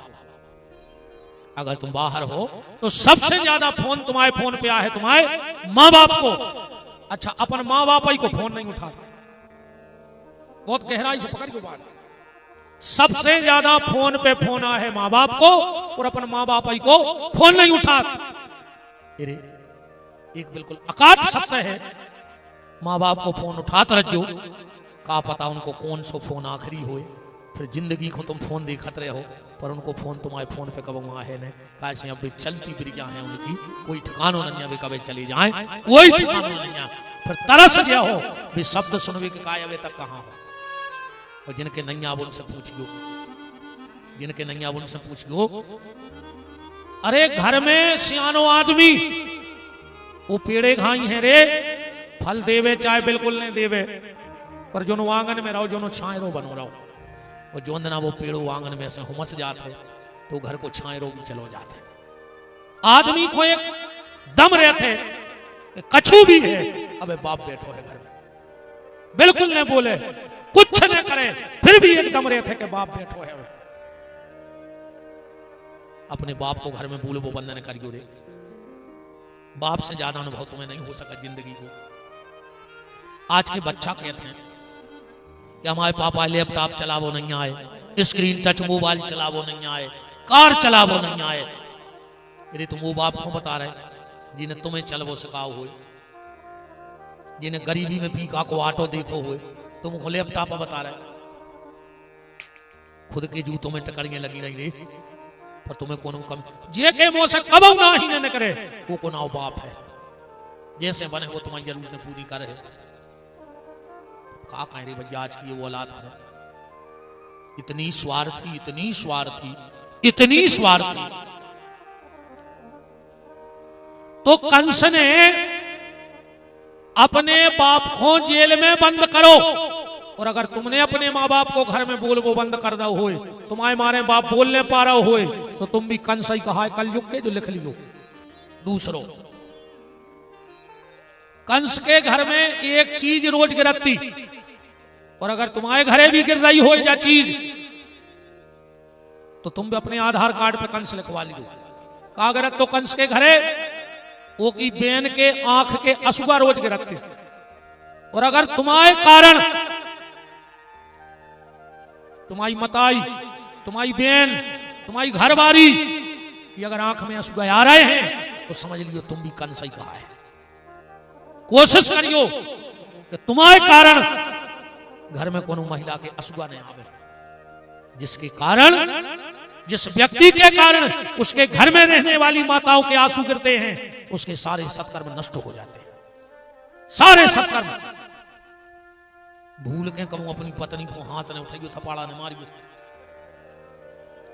अगर तुम बाहर हो तो सबसे ज्यादा फोन तुम्हारे फोन पे आया है तुम्हारे माँ बाप को। अच्छा अपन माँ बाप ही को फोन नहीं उठाता, बहुत गहराई से पकड़ के बात, सबसे ज्यादा फोन पे फोन आया है माँ बाप को और अपन माँ बाप ही को फोन नहीं उठाता। अरे एक बिल्कुल अकाट सत्य है, माँ बाप को फोन उठाते रहो, का पता उनको कौन सो फोन आखिरी होए, फिर जिंदगी को तुम फोन देखते रहे हो पर उनको फोन तुम्हारे फोन पे कब वहां है न कैसे अब चलती बिरिया है उनकी कोई ठिकानो नहीं है, कभी चली जाए कोई ठिकानो नहीं है, फिर तरस गया हो भी शब्द सुनवे के काय अवे तक कहां हो। और जिनके नहीं आब उनसे पूछियो, जिनके नहीं आब उनसे पूछियो, अरे घर में सियानो आदमी वो पेड़े घाई है रे, फल देवे चाहे बिल्कुल नहीं देवे, पर जो आंगन में रहो जो छायरो बनो रहो, और जो ना वो पेड़ो आंगन में से हुमस जाते तो घर को छायरो भी चलो जाते। आदमी को एक दम रहते कछु भी है, अबे बाप बैठो है घर में, बिल्कुल नहीं बोले कुछ न करे फिर भी एकदम रहते कि बाप बैठो है। अपने बाप को घर में बोलो वो बंधन करियो रे, बाप से ज्यादा अनुभव तुम्हें नहीं हो सका जिंदगी को। आज के बच्चा कहते हैं कि हमारे पापा लैपटॉप चलावो नहीं आए, स्क्रीन टच मोबाइल चलावो नहीं आए, कार चलावो नहीं आए। अरे तुम वो बाप को बता रहे जिन्हें तुम्हें चलवो सिखाओ हुए, जिन्हें गरीबी में पीका को ऑटो देखो हुए, तुमको लैपटॉप बता रहे, खुद के जूतों में टकरियां लगी रही रे, पर तुम्हें कोनो कम जे के मुंह से कबो ना ही न करे वो को नाव बाप है, जैसे बने वो तुम्हारी जरूरतें पूरी करे। का कह रही भैया आज की ये वो औलाद है इतनी स्वार्थी, इतनी स्वार्थी, इतनी स्वार्थी। तो कंस ने अपने बाप को जेल में बंद करो, और अगर तुमने अपने माँ बाप को घर में बोल वो बंद कर दो होए, तुम्हारे मारे बाप बोलने पा रहा होए, तो तुम भी कंस ही कहा है कलयुग के, जो लिख लियो। दूसरों कंस के घर में एक चीज रोज गिरती, और अगर तुम्हारे घरे भी गिर रही हो या चीज तो तुम भी अपने आधार कार्ड पे कंस लिखवा लियो। का गिरत तो कंस के घरे वो की बेन के आंख के असुआ रोज गिरते, और अगर तुम्हारे कारण तुम्हारी मताई, तुम्हारी बेन, तुम्हारी घरवारी की अगर आंख में असुआ आ रहे हैं तो समझ लियो तुम भी कंस ही कहा है। कोशिश करियो कि तुम्हारे कारण घर में कोनो महिला के असुआ नहीं आवे, जिसके कारण जिस व्यक्ति के कारण उसके घर में रहने वाली माताओं के आंसू गिरते हैं, उसके सारे सत्कर्म नष्ट हो जाते हैं, सारे सत्कर्म। भूल के कहूं अपनी पत्नी को हाथ ने उठाइयो, थपाड़ा ने मारियो।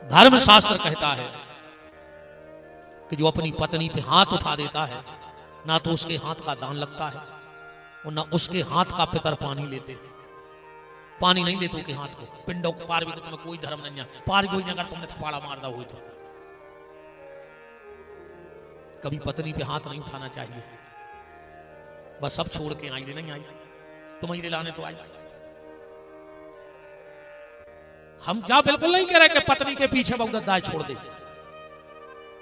धर्मशास्त्र कहता है कि जो अपनी पत्नी पे हाथ उठा देता है, ना तो उसके हाथ का दान लगता है और ना उसके हाथ का पितर पानी लेते हैं। पानी नहीं लेते के हाथ को, पिंडों को पार भी तो तुम्हें कोई धर्म नहीं है, पार कोई नहीं अगर तुमने थपाड़ा मार दा हुई तो। कभी पत्नी पे हाथ नहीं उठाना चाहिए। बस सब छोड़ के आई, नहीं आई तुम्हें लाने तो आई। हम क्या बिल्कुल नहीं कह रहे कि पत्नी के पीछे बहुत दाय छोड़ दे।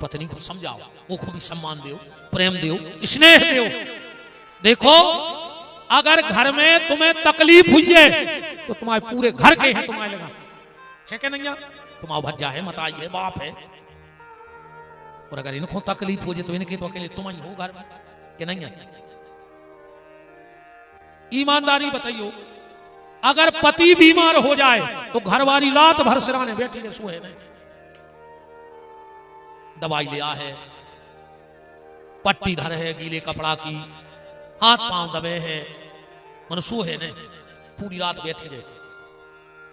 पत्नी को समझाओ, वो को भी सम्मान दो, प्रेम दो, स्नेह दो। देखो अगर घर में तुम्हें तकलीफ हुई है तो तुम्हारे पूरे घर के हैं तुम्हारे लगा है कि नहीं? तुम्हारा भज्जा है, मताई है, बाप है। और अगर इनको तकलीफ हो जाए तो इनके तो अकेले तुम ही हो घर में कि नहीं है? ईमानदारी बताइयो, अगर पति बीमार हो जाए तो घरवाली रात भर सिराने बैठी है, सोए नहीं। दवाई लिया है, पट्टी धर है गीले कपड़ा की, हाथ पांव दबे है, मन सोए नहीं, पूरी रात बैठी गए।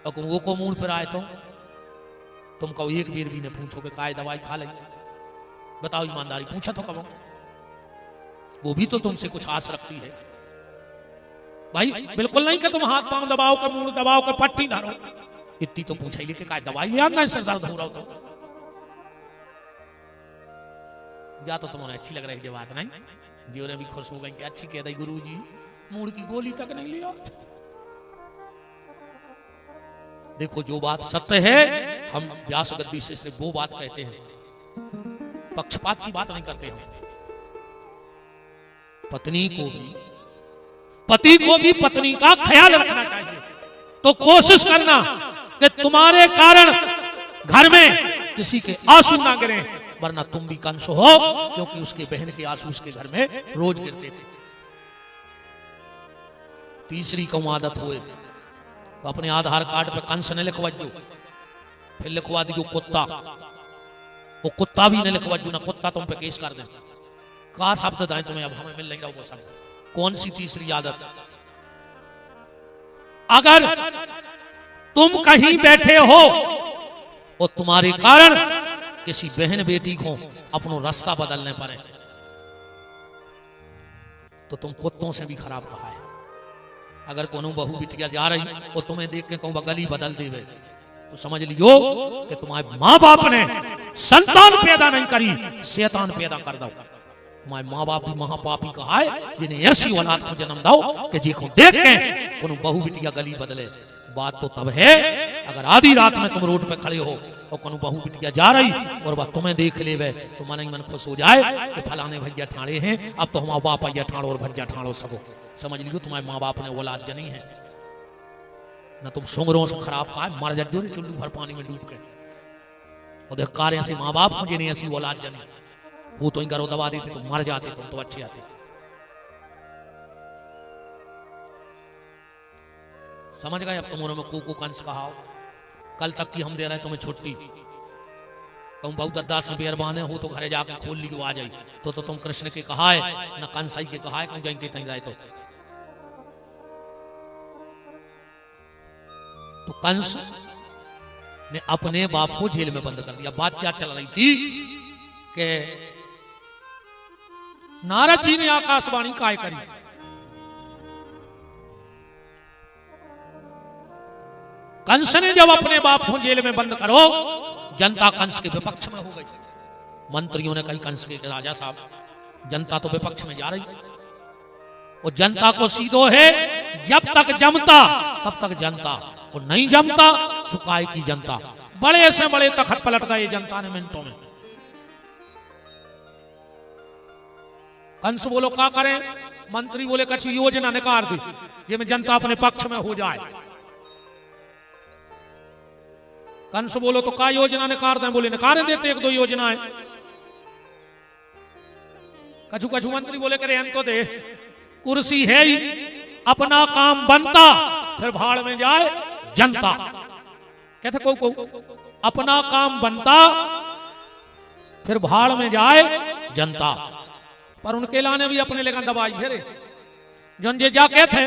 और वो को मूड पर आए तो तुम कहो एक बीर भी ने पूछो कि काय दवाई खा ले? बताओ ईमानदारी, पूछा तो कहो? वो भी तो तुमसे कुछ आस रखती है भाई। बिल्कुल नहीं कि तुम हाथ पांव दबाओ के, मूड दबाओ के, पट्टी धरो। इतनी तो पूछा ही लेके काय दवाई ले आना, सर दर्द हो रहा हो तो जा। तो तुम्हें अच्छी लग रही है बात नहीं? जियो ने भी खुश हो गई कि अच्छी कह दी गुरु जी, मूड की गोली तक नहीं लिया। देखो जो बात सत्य है, हम व्यास गद्दी से सिर्फ वो बात कहते हैं, पक्षपात की बात नहीं करते हम। पत्नी को भी, पति को भी पत्नी का ख्याल रखना चाहिए। तो कोशिश करना कि तुम्हारे कारण घर में किसी के आंसू ना गिरे, वरना तुम भी कंस हो, क्योंकि उसके बहन के आंसू उसके घर में रोज गिरते थे। तीसरी को आदत हुए तो अपने आधार कार्ड पे कंस ने लिखवा दो, फिर लिखवा दीजो कुत्ता। वो कुत्ता भी न लिखवा दो ना, कुत्ता तुम पे केस कर दे। का शब्द दाए तुम्हें, अब हमें मिल नहीं रहा वो शब्द। कौन सी तीसरी आदत? अगर तुम कहीं बैठे हो और तुम्हारे कारण किसी बहन बेटी को अपनो रास्ता बदलने पड़े तो तुम कुत्तों से भी खराब कहा है। अगर कोनो बहू बिटिया जा रही और तुम्हें देख के कहूँ गली बदल देवे तो समझ लियो कि तुम्हारे माँ बाप ने संतान पैदा नहीं करी, शैतान पैदा कर दो। तुम्हारे माँ बाप भी महापापी कहा है, जिन्हें ऐसी औलाद को जन्म दो कि जी को देख के कोनो बहू बिटिया गली बदले। बात तो तब है अगर आधी रात में तुम रोड पे खड़े हो और कोनो बहू बिटिया जा रही और वह तुम्हें देख ले तो मन ही मन खुश हो जाए कि फलाने भैया ठाणे हैं, अब तो हमारा बाप भैया ठाणो और भैया ठाणो सबो। समझ लियो तुम्हारे माँ बाप ने औलाद जनी है ना, तुम सुंगरों से खराब कहा मर जा चुल्लू भर पानी में डूब के। और कार्य से माँ बाप को जिन्हें ऐसी औलाद जनी, वो तो गरो दबा देते तो मर जाते, तुम तो अच्छे आते। समझ गए? अब तुम में को कंस कहा। कल तक की हम दे रहे तुम्हें छुट्टी, तुम बहुत 10 मेहरबान हो तो घरे जाकर खोल ली आ जाई तो तुम कृष्ण के कहा है न कंसाई के कहा है, कहूं जाएंगे कहीं जाए तो कंस ने अपने बाप को जेल में बंद कर दिया। बात क्या चल रही थी कि नारद जी ने आकाशवाणी काय करी, कंस ने जब अपने बाप को जेल में बंद करो, जनता कंस के विपक्ष में हो गई। मंत्रियों ने कही कंस के राजा साहब, जनता तो विपक्ष में जा रही और जनता को सीधो है जब तक जमता तब तक जनता, और नहीं जमता सुकाय की जनता। बड़े से बड़े तखत पलट गए जनता ने मिनटों में। कंस बोलो क्या करें? मंत्री बोले कछ योजना निकाल दी जिसमें जनता अपने पक्ष में हो जाए। कंस बोलो तो क्या योजना निकाल दें? बोले निकाल देते एक दो योजनाएं। कछु कछु मंत्री बोले करे तो दे, कुर्सी है ही, अपना काम बनता फिर भाड़ में जाए जनता। कहते को अपना काम बनता फिर भाड़ में जाए जनता। पर उनके लाने भी अपने लेकर दबाई है रे जन जे जाके थे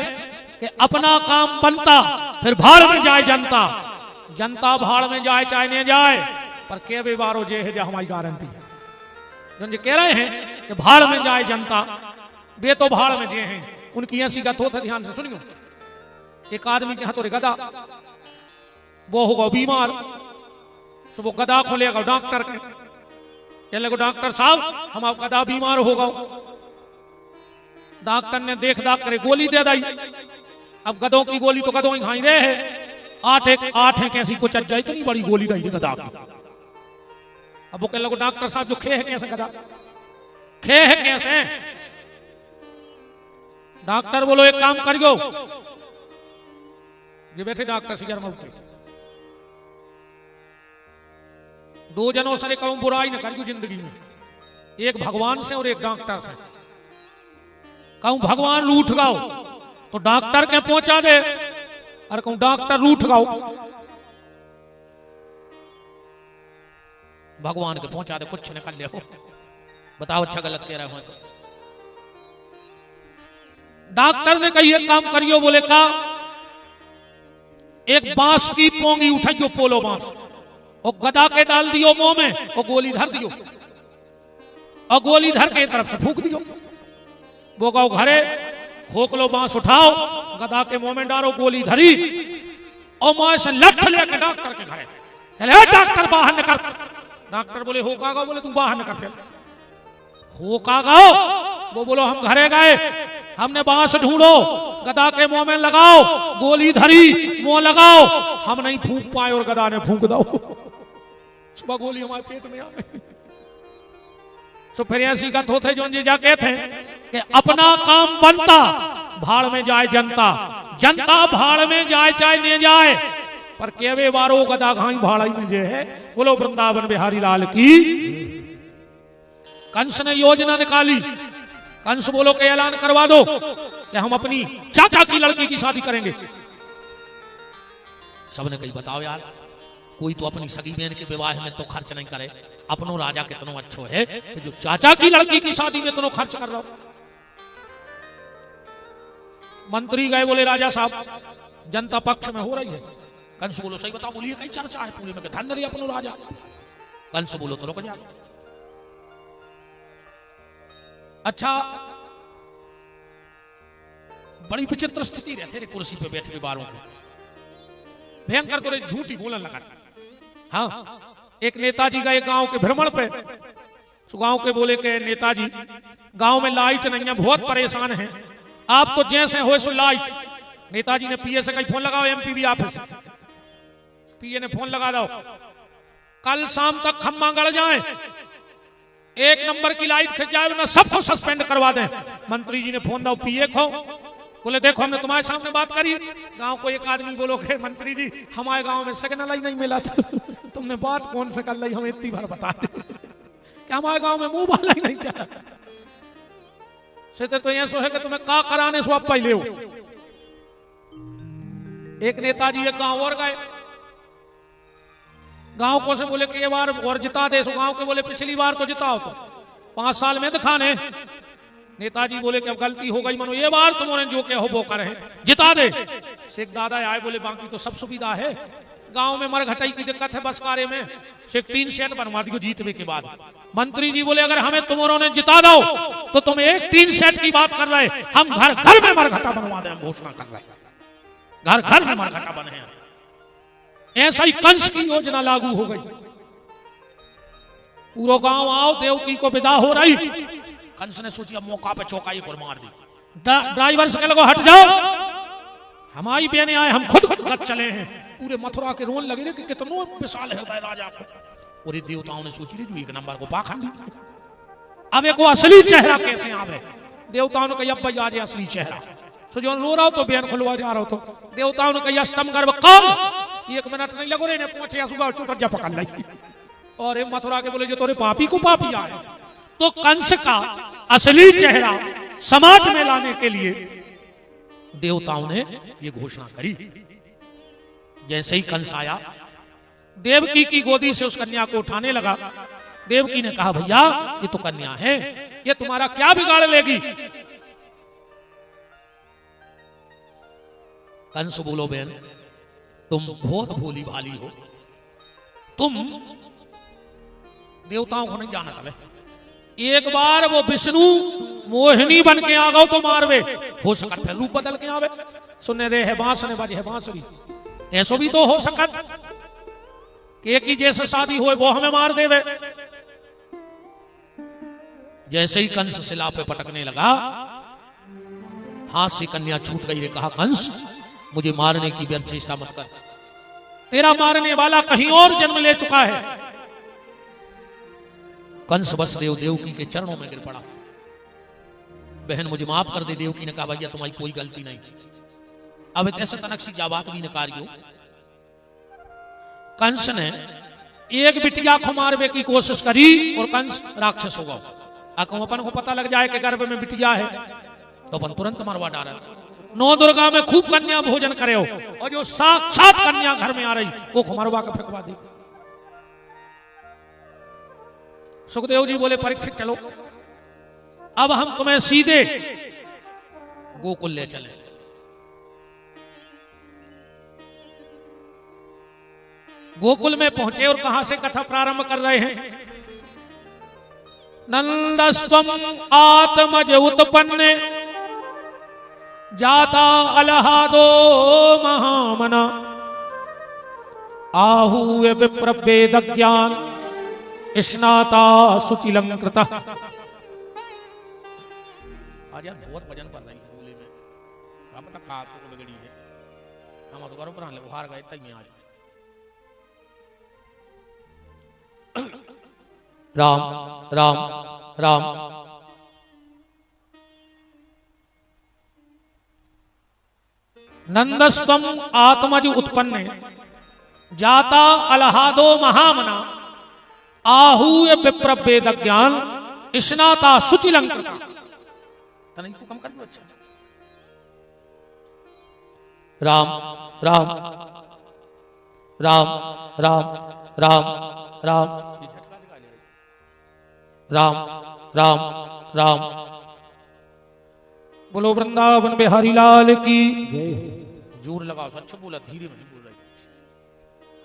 कि अपना काम बनता फिर भाड़ में जाए जनता। जनता भाड़ में जाए चाहे नहीं जाए पर के भी बारो जे है जो हमारी गारंटी है। जन जे कह रहे हैं कि भाड़ में जाए जनता वे तो भाड़ में जे हैं उनकी ऐसी गत होता। ध्यान से सुनियो, एक आदमी के हाथों गदा वो होगा बीमार तो वो गदा खोलेगा डॉक्टर के चले डॉक्टर साहब हम गदा बीमार होगा। डॉक्टर ने देख दाख करे गोली दे दी। अब गदों की गोली तो गदों ही खाई रहे हैं आठ है कैसी कुछ जाए इतनी बड़ी गोली दी गदा की। अब वो कह लगे डॉक्टर साहब जो खे है कैसे गदा खे है कैसे। डॉक्टर बोलो एक काम करियो ये बैठे डॉक्टर सिगर मौके दो जनों से कहूं बुराई न करियो जिंदगी में, एक भगवान से और एक डॉक्टर से। कहूं भगवान रूठ गाओ तो डॉक्टर के पहुंचा दे और कहूं डॉक्टर रूठ गाओ भगवान के पहुंचा दे कुछ न कर ले हो। बताओ अच्छा गलत कह रहे हो तो। डॉक्टर ने कही एक काम करियो बोले का एक बांस की पोंगी उठाइयो पोलो बांस और गदा के डाल दियो मुंह में और गोली धर दियो और गोली धर के तरफ से फूंक दियो। वो गाओ घरे खोखलो बांस उठाओ गदा के मुंह में डालो गोली धरी और मां से लठ लेके डॉक्टर के घरे चले डॉक्टर बाहर निकल। डॉक्टर बोले हो का गाओ बोले तुम बाहर निकल फिर हो का गाओ। वो बोलो हम घरे गए हमने बांस ढूंढो गदा के मुंह में लगाओ गोली धरी मुंह लगाओ हम नहीं फूंक पाए और गदा ने फूंक दो सुबह गोली हमारे पेट में आ गई। तो फिर ऐसी गत होते जो जी जाके थे कि अपना काम बनता भाड़ में जाए जनता। जनता भाड़ में जाए चाहे नहीं जाए पर केवे बारो गदा घाई भाड़ाई में जे है। बोलो वृंदावन बिहारी लाल की। कंस ने योजना निकाली। कंस बोलो के ऐलान करवा दो कि हम अपनी चाचा की लड़की की शादी करेंगे। सबने कही बताओ यार कोई तो अपनी सगी बहन के विवाह में तो खर्च नहीं करे। अपनो राजा कितनो अच्छो है कि जो चाचा की लड़की की शादी में तो खर्च कर रहा हो। मंत्री गए बोले राजा साहब जनता पक्ष में हो रही है। कंस बोलो सही बताओ बोलिए कई चर्चा है पूरे में धन अपनो राजा। कंस बोलो तो रुक जा। अच्छा बड़ी विचित्र स्थिति रहते रे कुर्सी पे बैठे बारों के भयंकर तो झूठी बोलने लगा। हाँ एक नेताजी गए गांव के भ्रमण पे तो गांव के बोले के नेताजी गांव में लाइट नहीं है बहुत परेशान है आप तो जैसे हो सो लाइट। नेताजी ने पीए से कहीं फोन लगाओ एमपीबी ऑफिस। पीए ने फोन लगा दो कल शाम तक खम्मा गड़ जाए 1 नंबर की लाइट खिंच जाए वरना सबको सस्पेंड करवा दें। मंत्री जी ने फोन दो पीए को बोले देखो हमने तुम्हारे सामने बात करी। गांव को एक आदमी बोलो के मंत्री जी हमारे गांव में सिग्नल ही नहीं मिला तुमने बात कौन से कर ली हमें इतनी बार बता दे कि हमारे गांव में मुंह वाला ही नहीं चला से तो ये सो है कि तुम्हें का कराने सो आप पहले हो। एक नेताजी एक गांव और गए गांव को से बोले कि ये बार और जिता दे। सो गांव के बोले पिछली बार तो जिताओ तो 5 साल में दिखाने। नेताजी बोले कि अब गलती हो गई मनो ये बार तुमने जो क्या हो वो करे जिता दे। शेख दादा आए बोले बाकी तो सब सुविधा है गांव में मरघटाई की दिक्कत है बस कार्य में शेख 3 सेट बनवा दियो जीतने के बाद। मंत्री जी बोले अगर हमें तुमरों ने जिता दो तो तुम एक 3 सेट की बात कर रहे हम घर घर में मरघटा बनवा दें। घोषणा कर रहे घर घर में मरघटा बने। ऐसा ही कंस की योजना लागू हो गई। पूरा गांव आओ देवकी को विदा हो रही। कंस ने सोची अब मौका पे चौकाई को मार दी। ड्राइवर से लगो हट जाओ हमारी बहने आए हम खुद गलत चले हैं। पूरे मथुरा के रोन लगे कि कितनो विशाल हृदय राजा को। पूरे देवताओं ने सोची जो 1 नंबर को पाखंडी अब एक असली चेहरा कैसे आवे। देवताओं ने कही अब भाई आज असली चेहरा। सो जो रो रहा हो तो बहन खुलवा जा रहा हो तो देवताओं ने कही अष्टम गर्भ कौन 1 मिनट नहीं लगो रे पहुंचे सुबह चुटर जा पकड़ ली। और मथुरा के बोले जो तोरे पापी को पापी आए। तो कंस का असली चेहरा समाज में लाने के लिए देवताओं ने ये घोषणा करी। जैसे ही कंस आया देवकी की गोदी से उस कन्या को उठाने लगा। देवकी ने कहा भैया ये तो कन्या है, ये तुम्हारा क्या बिगाड़ लेगी। कंस बोलो बहन तुम बहुत भोली भाली हो, तुम देवताओं को नहीं जाना था। एक बार वो विष्णु मोहिनी बन के आ गओ तो मारवे, हो सकत है रूप बदल के आवे, सुने रे है बांस ने बजे है बांसुरी, ऐसो भी तो हो सकत कि एक ही जैसे शादी हो वो हमें मार देवे। जैसे ही कंस शिला पे पटकने लगा, हाथ से कन्या छूट गई रे। कहा कंस मुझे मारने की व्यर्थ चेष्टा मत कर, तेरा मारने वाला कहीं और जन्म ले चुका है। कंस वसुदेव देवकी के चरणों में गिर पड़ा। बहन मुझे माफ कर दे। देवकी ने कहा भैया तुम्हारी कोई गलती नहीं। अब ऐसे तनक सी जाबात भी नकारियो। कंस ने एक बिटिया को मारने की कोशिश करी और कंस राक्षस होगा। अपन को पता लग जाए कि गर्भ में बिटिया है तो अपन तुरंत मरवा डाला। नौ दुर्गा में खूब कन्या भोजन करे हो, और जो साक्षात कन्या घर में आ रही वो मरवा के फेंकवा दी। सुखदेव जी बोले परीक्षित चलो अब हम तुम्हें सीधे गोकुल ले चले। गोकुल में पहुंचे और कहां से कथा प्रारंभ कर रहे हैं। नंदस्त्वम आत्मज उत्पन्ने जाता अलहादो महामना आहूय विप्रवेद ज्ञान स्नाता सुचिलंकृता। आज यार बहुत वजन कर रही है बोले में, पता खा तो बिगड़ी है। हम तो करो पर बुखार गए तई आज। राम राम राम नंदस्तम आत्मज उत्पन्न जाता अलहादो महामना आहूय विप्रवेद ज्ञान स्नाता सुचिलंकृता। तनिक को कम कर दो। अच्छा राम राम राम राम राम राम राम राम राम। बोलो वृंदावन बिहारी लाल की जय। जोर लगाओ, स्वच्छ बोला, धीरे में नहीं बोल रहे।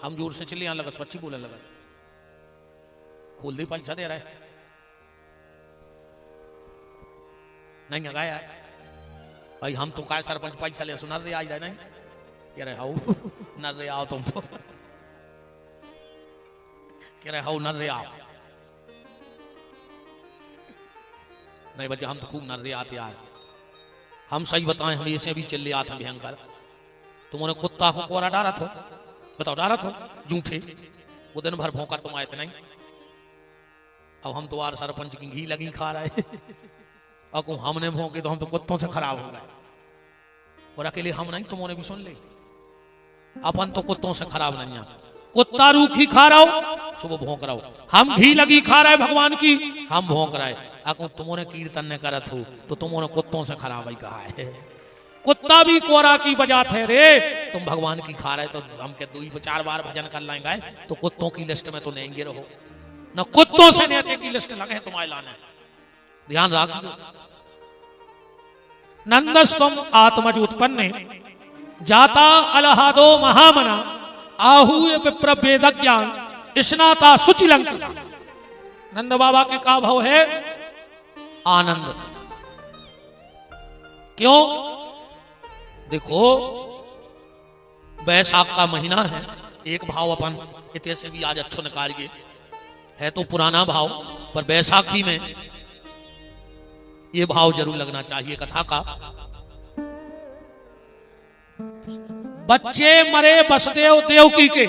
हम जोर से चले यहां लगा, स्वच्छ बोलने लगा। खोल दे पैसा दे रहा है नहीं लगाया भाई। हम तो काय सरपंच पैसा ले सुना रहे आज जाए नहीं कह रहे हाउ न रे आओ तुम तो कह रहे हाउ न रे आओ नहीं बच्चे हम तो खूब नर्रे आते यार। हम सही बताएं हम ऐसे भी चले आते भयंकर। तुमने कुत्ता को कोरा डारा था बताओ, डारा था झूठे वो दिन भर भौंका तुम आए थे नहीं। अब हम तो यार सरपंच की घी लगी खा रहे अब हमने भौंके तो हम तो कुत्तों से खराब हो गए। और अकेले हम नहीं तुमने भी सुन ले, अपन तो कुत्तों से खराब नहीं है। कुत्ता रूखी खा रहा हो सुबह भौंक रहा हो, हम घी लगी खा रहे भगवान की हम भौंक रहे। अको तुमने कीर्तन ने करत हो तो तुमने कुत्तों से खराब ही कहा है। कुत्ता भी कोरा की बजात है रे। तुम भगवान की खा रहे तो हम के 2-4 बार भजन कर लेंगे तो कुत्तों की लिस्ट में तो नहीं रहो न, कुत्तों से नीचे की लिस्ट लगे तुम्हारे लाने। ध्यान रखियो। नंदस्तम आत्मज उत्पन्न जाता अलहादो महामना आहूय विप्रवेद ज्ञान स्नाता सुचिलंकृता। नंद बाबा के का भाव है आनंद। क्यों? देखो वैशाख का महीना है, एक भाव अपन इतने से भी आज अच्छो नकारिए है तो पुराना भाव, पर बैसाखी में ये भाव जरूर लगना चाहिए कथा का। बच्चे मरे वसुदेव देवकी के,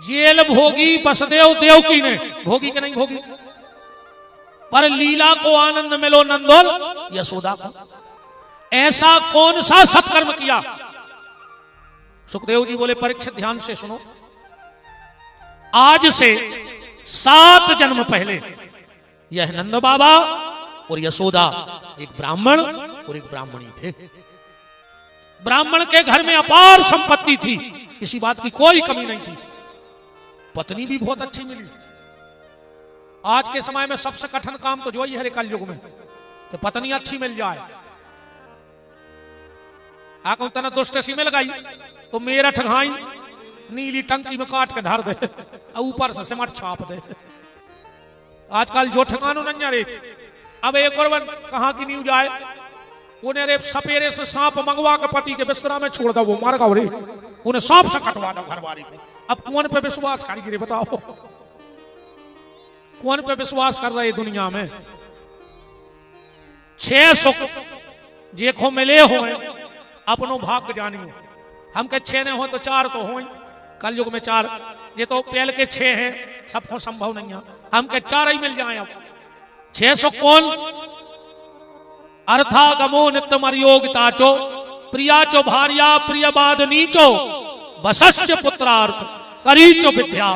जेल भोगी वसुदेव देवकी ने, भोगी के नहीं भोगी, पर लीला को आनंद मिलो नंदोल यशोदा को। ऐसा कौन सा सत्कर्म किया? सुखदेव जी बोले परीक्षित ध्यान से सुनो, आज से 7 जन्म पहले यह नंद बाबा और यशोदा एक ब्राह्मण और एक ब्राह्मणी थे। ब्राह्मण के घर में अपार संपत्ति थी, इसी बात की कोई कमी नहीं थी। पत्नी भी बहुत अच्छी मिली। आज के समय में सबसे कठिन काम तो जो ही है कलयुग में कि पत्नी अच्छी मिल जाए। आको तना दुष्ट सी मिल गई तो मेरा ठगाई नीली टंकी में काट के धर दे, ऊपर से सिमट छाप दे। आजकल जो ठिकानों नहीं रे। अब एक और कहां की न्यूज आए, उन्हें रे सपेरे से सांप मंगवा के पति के बिस्तरा में छोड़ दो, वो मर गया रे। उन्हें सांप से कटवा दो घरवाली को। अब कौन पे विश्वास करेगी रे बताओ? कौन पे विश्वास कर रहे दुनिया में? 6 सुख जेखो मिले हो अपनो भाग्य जानियो। हम के 6 ने हो तो 4 तो हो। कल युग में 4, ये तो पहले के 6 हैं, सबको संभव नहीं है। हम के 4 ही मिल जाए। अब 6 सुख कौन? अर्थागमो नित्य मर्योगिताचो, प्रियाचो भार्या प्रियबाद नीचो, बसश्च पुत्रार्थ करीचो विद्या,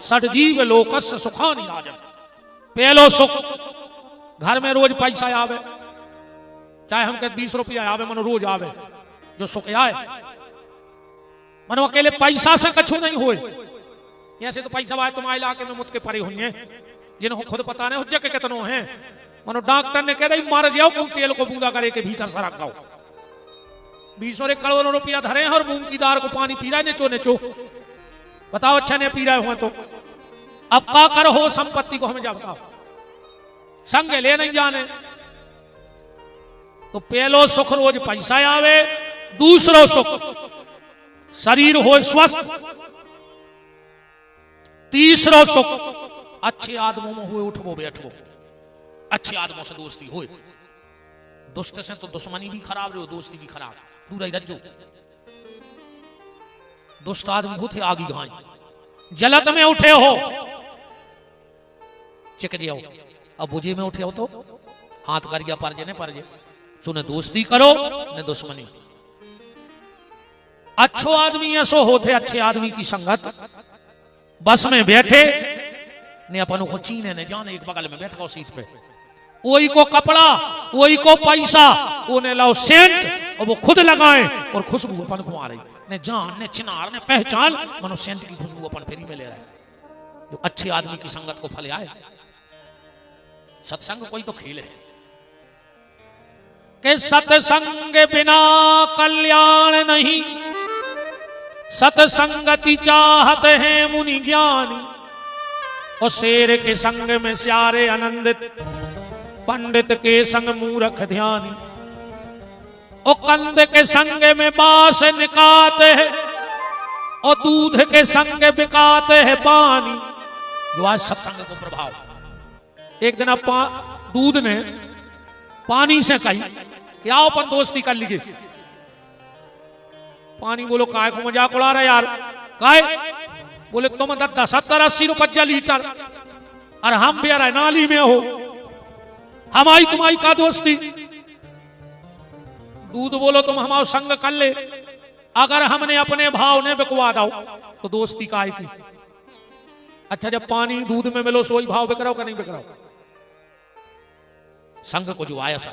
सटजीव लोकस्य सुखानि राजन। पहलो सुख घर में रोज पैसा आवे, चाहे हमके 20 रुपया आवे, मनो रोज आवे, जो सुख आए। मनो अकेले पैसा से कछु नहीं हुए। ऐसे तो पैसा आए तुम्हारे इलाके में मुझके परे हुए जिनको खुद पता नहीं हुज्जे के कितनों हैं। मनो डॉक्टर ने कह रही मार जाओ कौन तेल को बूंदा करे के भीतर से रख दो। 20 और 1 करोड़ रुपया धरे हैं और मूंग की दाल को पानी पी रहा है नेचो नेचो। बताओ अच्छा ने पी रहे हुए तो अब का कर हो संपत्ति को हमें जा बताओ। संग ले नहीं जाने तो पहलो सुख रोज पैसा आवे, दूसरो सुख शरीर हो स्वस्थ, तीसरो सुख अच्छे आदमों में हुए उठवो बैठवो, अच्छे आदमों से दोस्ती हो। दुष्ट से तो दुश्मनी भी खराब रहो, दोस्ती भी खराब, दूर ही रज्जो। दुष्ट आदमी होते आगी घाई, जलत में उठे हो चिक जाओ, अब बुझे में उठे हो तो हाथ कर गया परजे ने परजे। सुने दोस्ती करो न दुश्मनी। अच्छो आदमी ऐसो होते, अच्छे आदमी की संगत। बस में बैठे ने अपन को चीने ने जाने, एक बगल में बैठ गो सीट पे, वही को कपड़ा वही को पैसा, उन्हें लाओ सेंट और वो खुद लगाए और खुशबू अपन को आ रही ने जान ने चिनार ने पहचान, मनो सेंट की खुशबू अपन फेरी में ले रहा है। जो अच्छे आदमी की संगत को फल आए। सत्संग कोई तो खेल है कि सत्संग बिना कल्याण नहीं, सत्संगति चाहते हैं मुनि ज्ञानी, और शेर के संग में स्यारे आनंदित, पंडित के संग मूर्ख ध्यानी, और कंद के संग में बास निकाते हैं, और दूध के संग बिकाते हैं पानी। जो आज सत्संग को प्रभाव। एक दिन अब दूध ने पानी से कही कि आओ अपन दोस्ती कर लीजिए। पानी बोलो काय को मजाक उड़ा रहे यार, काय बोले तुम 70-80 रुपया लीटर और हम भी यार नाली में हो, हमारी तुम्हारी का दोस्ती। दूध बोलो तुम हमारा संग कर ले, अगर हमने अपने भाव ने बिकवा दो तो दोस्ती काय की। अच्छा जब पानी दूध में मिलो सोई भाव बिक रहा हो का नहीं बिक रहा हो? संग को जो आया सर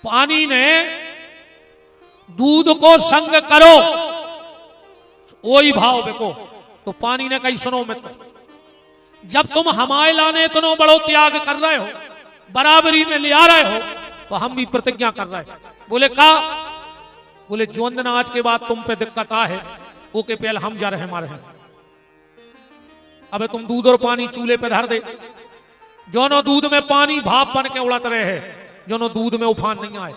पानी ने दूध को संग करो वही भाव बिको। तो पानी ने कही सुनो मित्र, जब तुम हमारे लाने इतना बड़ो त्याग कर रहे हो, बराबरी में ले आ रहे हो, तो हम भी प्रतिज्ञा कर रहे हैं। बोले का? बोले जो दिन आज के बाद तुम पे दिक्कत आ है वो के पहले हम जा रहे हमारे हैं। अबे तुम दूध और पानी चूल्हे पे धर दे, जोनो दूध में पानी भाप बन के उड़त रहे है, जोनो दूध में उफान नहीं आए,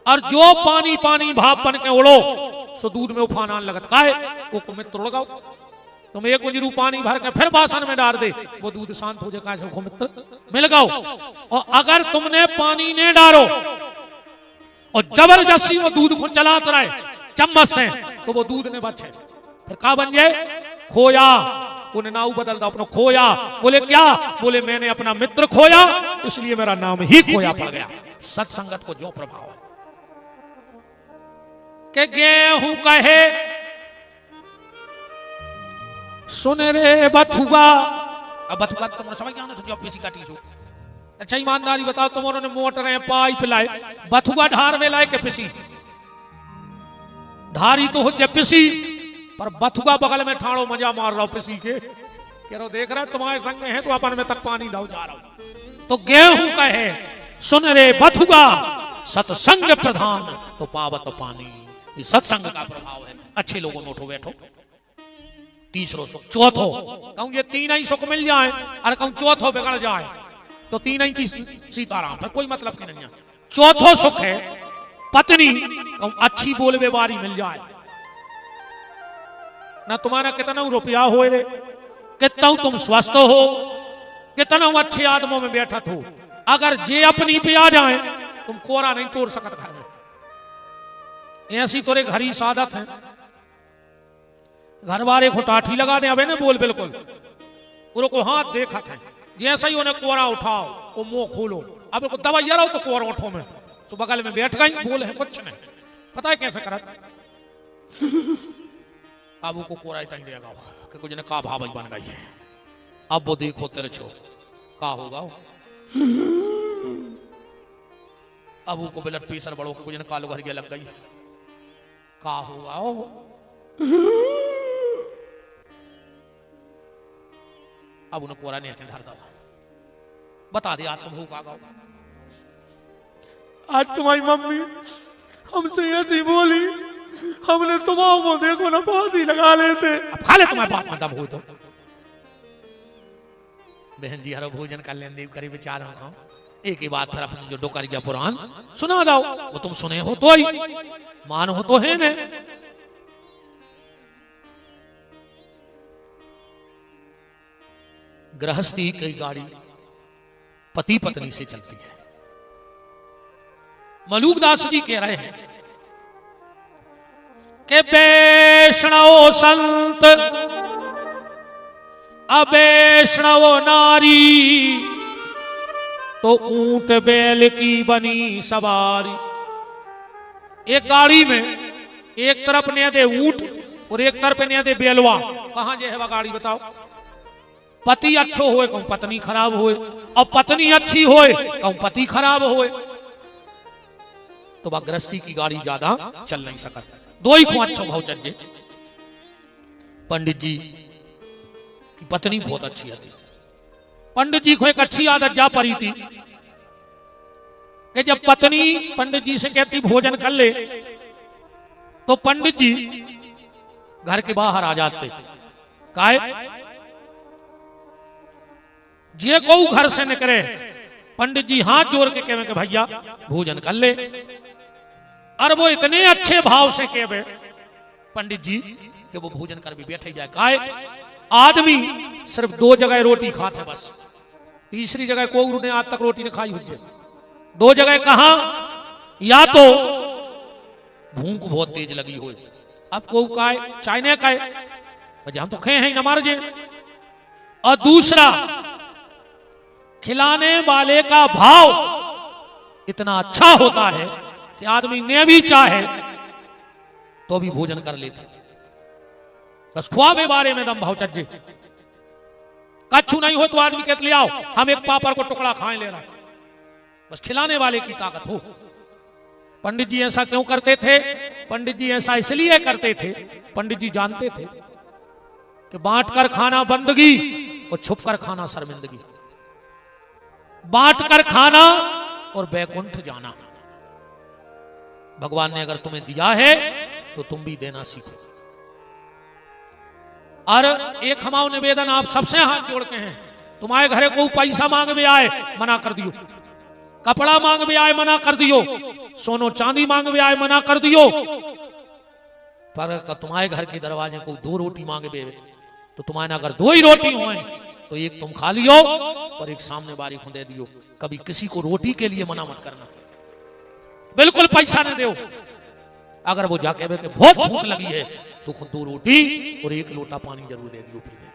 और जो पानी पानी भाप बन के उड़ो सो दूध में उफान आने लगत का है वो को मित्र उड़ गओ। तुम 1 गुजरू पानी भर के फिर बासन में डाल दे, वो दूध शांत हो जाए, को मित्र मिल गओ। और अगर तुमने पानी ने डालो और जबरदस्ती वो दूध को चलाते रहे चम्मच से, तो वो दूध ने बचे फिर का बन जाए? खोया। उन्हें नाव बदल दो अपना खोया। बोले क्या? बोले मैंने अपना मित्र खोया इसलिए मेरा नाम ही खोया पड़ गया। सत्संगत को जो प्रभाव है कि गेहूं कहे सुन रे बथुआ। अब बथुआ तो तुमने समझ गया ना, जो पीसी काटी सो। अच्छा ईमानदारी बताओ, तुमने मोटर पाइप लाए बथुआ ढार में लाए के पिसी धारी तो हो जब पिसी पर बथुआ बगल में ठाड़ो मजा मार रहा हूं पिसी के, कह रहा देख रहा तुम्हारे संग है तो अपन में तक पानी दाऊ जा रहा हूं। तो गेहूं कहे सुन रे बथुआ सत्संग प्रधान तो पावत पानी। ये सत्संग का प्रभाव है। अच्छे लोगों में उठो बैठो। तीसरो सुख। चौथो कहूं ये तीन ही सुख मिल जाए, अरे कहूं चौथो बिगड़ जाए तो तीन ही की सीताराम, फिर कोई मतलब की नहीं है। चौथो सुख है पत्नी कहूं अच्छी बोलवे वारी मिल जाए। ना तुम्हारा कितना रुपया हो रे, कितना तुम स्वस्थ हो, कितना अच्छे आदमों में बैठत हो, अगर जे अपनी पे आ जाए तुम कोरा नहीं तोड़ सकत घर में। ऐसी तोरे घर ही सादत है। घर वाले को टाठी लगा दे अबे ने बोल बिल्कुल को हाथ देखत है, जैसा ही उन्हें कोरा उठाओ वो मुंह खोलो, अब दवाई रहो तो कोरा उठो में तो बगल में बैठ गई, बोल है कुछ नहीं, पता है कैसे करत। अब वो को कोरा ही तई देगा कि कुछ ने का भाव बन गई है। अब वो देखो तेरे छो का होगा। अब वो को ब्लड प्रेशर बढ़ो के कुछ ने कालो घर गया लग गई, का होगा। अब उन्हें कोरा नहीं धर दवा बता दे, आज तुम हो का गाओ। आज तुम्हारी मम्मी हमसे ऐसी बोली, हमने तुम्हारा देखो ना फांसी लगा लेते। अब खा ले तुम्हारे बात में दम हो तो। बहन जी हरो भोजन का लेन देव करी विचार हो, एक ही बात फिर अपनी जो डोकरिया पुराण सुना दो, वो तुम सुने हो तो ही मान हो तो है ने। गृहस्थी की गाड़ी पति पत्नी से चलती है। मलूकदास जी कह रहे हैं कि वैष्णव संत अवैष्णव नारी तो ऊंट बैल की बनी सवारी। एक गाड़ी में एक तरफ ने दे ऊंट और एक तरफ ने दे बैलवा, कहां जे है वह गाड़ी बताओ। पति अच्छो होए कहूं पत्नी खराब होए, और पत्नी अच्छी होए कहूं पति खराब होए, तो वह गृहस्थी की गाड़ी ज्यादा चल नहीं सकता। दो ही को अच्छो भाव चल। पंडित जी की पत्नी बहुत अच्छी थी। पंडित जी को एक अच्छी आदत जा पड़ी थी कि जब पत्नी पंडित जी से कहती भोजन कर ले, तो पंडित जी घर के बाहर आ जाते। काहे जे को घर से निकले पंडित जी हाथ जोड़ के कहे कि भैया भोजन कर ले, और वो इतने अच्छे भाव से कहे पंडित जी कि वो भोजन कर भी बैठे जाए। काहे आदमी सिर्फ दो जगह रोटी खाते बस, तीसरी जगह कोई ने आज तक रोटी नहीं खाई हुई। दो जगह कहा, या तो भूख बहुत तेज लगी हो, अब को चाइने का हम तो खे हैं न मार जे, और दूसरा खिलाने वाले का भाव इतना अच्छा होता है कि आदमी ने भी चाहे तो भी भोजन कर लेते। बस ख्वाबे बारे में दम भाव चज्जे, कच्छू नहीं हो तो आदमी कहते ले आओ हम एक पापड़ को टुकड़ा खाए ले रहा, बस खिलाने वाले की ताकत हो। पंडित जी ऐसा क्यों करते थे? पंडित जी ऐसा इसलिए करते थे, पंडित जी जानते थे कि बांट कर खाना बंदगी और छुप कर खाना शर्मिंदगी। बांट कर खाना और बैकुंठ जाना। भगवान ने अगर तुम्हें दिया है तो तुम भी देना सीखो। और एक हमारा निवेदन आप सबसे हाथ जोड़ के हैं, तुम्हारे घरे को पैसा मांग में आए मना कर दियो, कपड़ा मांग में आए मना कर दियो, सोनो चांदी मांग में आए मना कर दियो, पर तुम्हारे घर के दरवाजे को दो रोटी मांगे बे तो तुम्हारे अगर दो ही रोटी हुए तो एक तुम खा लियो और एक सामने बारी को दे दियो। कभी किसी को रोटी के लिए मना मत करना, बिल्कुल पैसा न दो। अगर वो जाके के बहुत भूख लगी है तो खुद दो रोटी और एक लोटा पानी जरूर दे दियो पीने।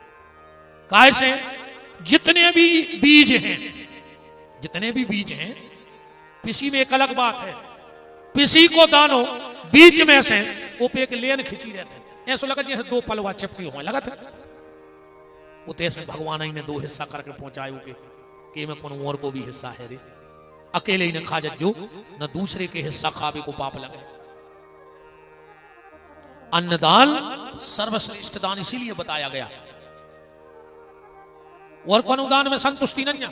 काहे से जितने भी बीज हैं, जितने भी बीज हैं, किसी में एक अलग बात है, किसी को दानो बीच में से वो पे एक लेन खिंची रहते, ऐसा लगा जैसे दो पलवा चिपकी हुए लगा था। वो तैसे भगवान ही ने दो हिस्सा करके पहुंचाए कि में कौन और को भी हिस्सा है रे, अकेले ही न खा जो न दूसरे के हिस्सा खावे को पाप लगे। अन्नदान सर्वश्रेष्ठ दान इसीलिए बताया गया। और कौन दान में संतुष्टि नहीं है,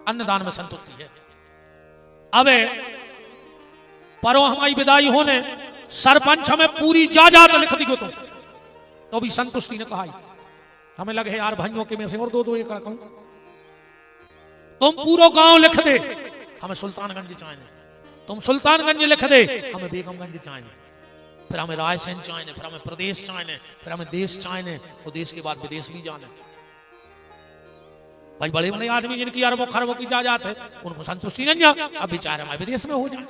अन्नदान में संतुष्टि है। अब परो हमारी विदाई होने सरपंच हमें पूरी जायदाद लिख दी तो भी संतुष्टि ने कहा हमें लगे यार भाइयों के में से और दो एकड़ कहूं, तुम पूरा गांव लिख दे हमें सुल्तानगंज चाहिए, तुम सुल्तानगंज लिख दे हमें बेगमगंज चाहिए, फिर हमें रायसेन चाहिए, फिर हमें प्रदेश चाहिए, फिर हमें देश चाहिए, और देश के बाद विदेश भी जाने। भाई बड़े बड़े आदमी जिनकी अरबों खरबों की जायदाद है उनको संतुष्टि नहीं है, अब बेचारे हमारे विदेश में हो जाए।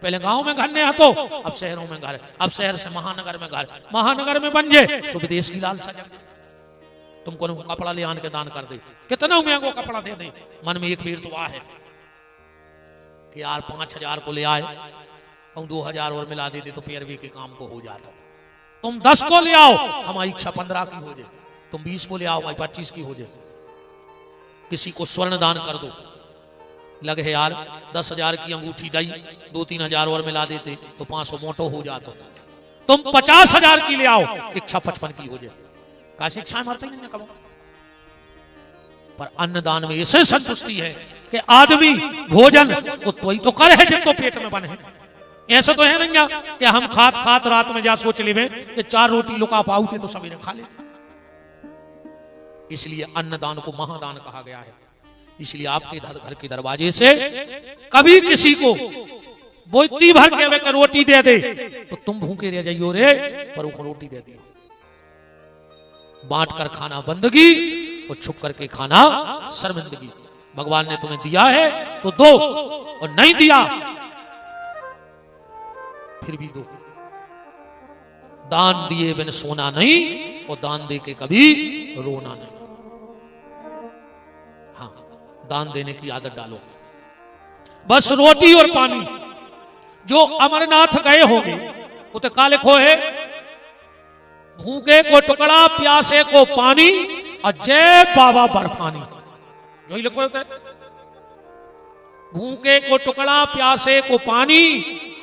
पहले गांव में घर नहीं है तो अब शहरों में घर, अब शहर से महानगर में घर, महानगर में बन जाए तो विदेश की लालसा जग जाए। तुमको कपड़ा ले आने के दान कर दे, कितना महंगा कपड़ा दे दे, मन में एक वीर तो आ है कि यार 5,000 को ले आए, कहूं 2,000 और मिला देते तो पैरवी के काम को हो जाता। तुम 10 को ले आओ हमारी इच्छा 15 की हो जाए, तुम 20 को ले आओ हमारी 25 की हो जाए। किसी को स्वर्ण दान कर दो, लगे है यार 10,000 की अंगूठी दई 2-3 हजार और मिला देते तो 500 मोटो हो जाता। तुम 50,000 की ले आओ इच्छा 55 की हो जाए। काशी इच्छा मरते ही नहीं कब। पर अन्नदान में ऐसे संतुष्टि है कि आदमी भोजन तो ही तो करे है जब तो पेट में बने। ऐसा तो है नहीं कि हम खात खात रात में जा सोच ले कि 4 रोटी लुका पाऊते तो सवेरे खा ले। इसलिए अन्नदान को महादान कहा गया है। इसलिए आपके घर के दरवाजे से कभी किसी को बोतली भर के रोटी दे दे तो तुम भूखे रह जाइयो रे, पर वो रोटी दे दियो। बांट कर खाना बंदगी और छुप करके खाना शर्मिंदगी। भगवान ने तुम्हें दिया है तो दो, और नहीं दिया फिर भी दो। दान दिए बिन सोना नहीं, और दान दे के कभी रोना नहीं। हाँ, दान देने की आदत डालो। बस रोटी और पानी। जो अमरनाथ गए होंगे वो तो काले खोए, भूखे को टुकड़ा प्यासे को पानी और जय बाबा बर्फानी। यही लिखो होते, भूखे को टुकड़ा प्यासे को पानी,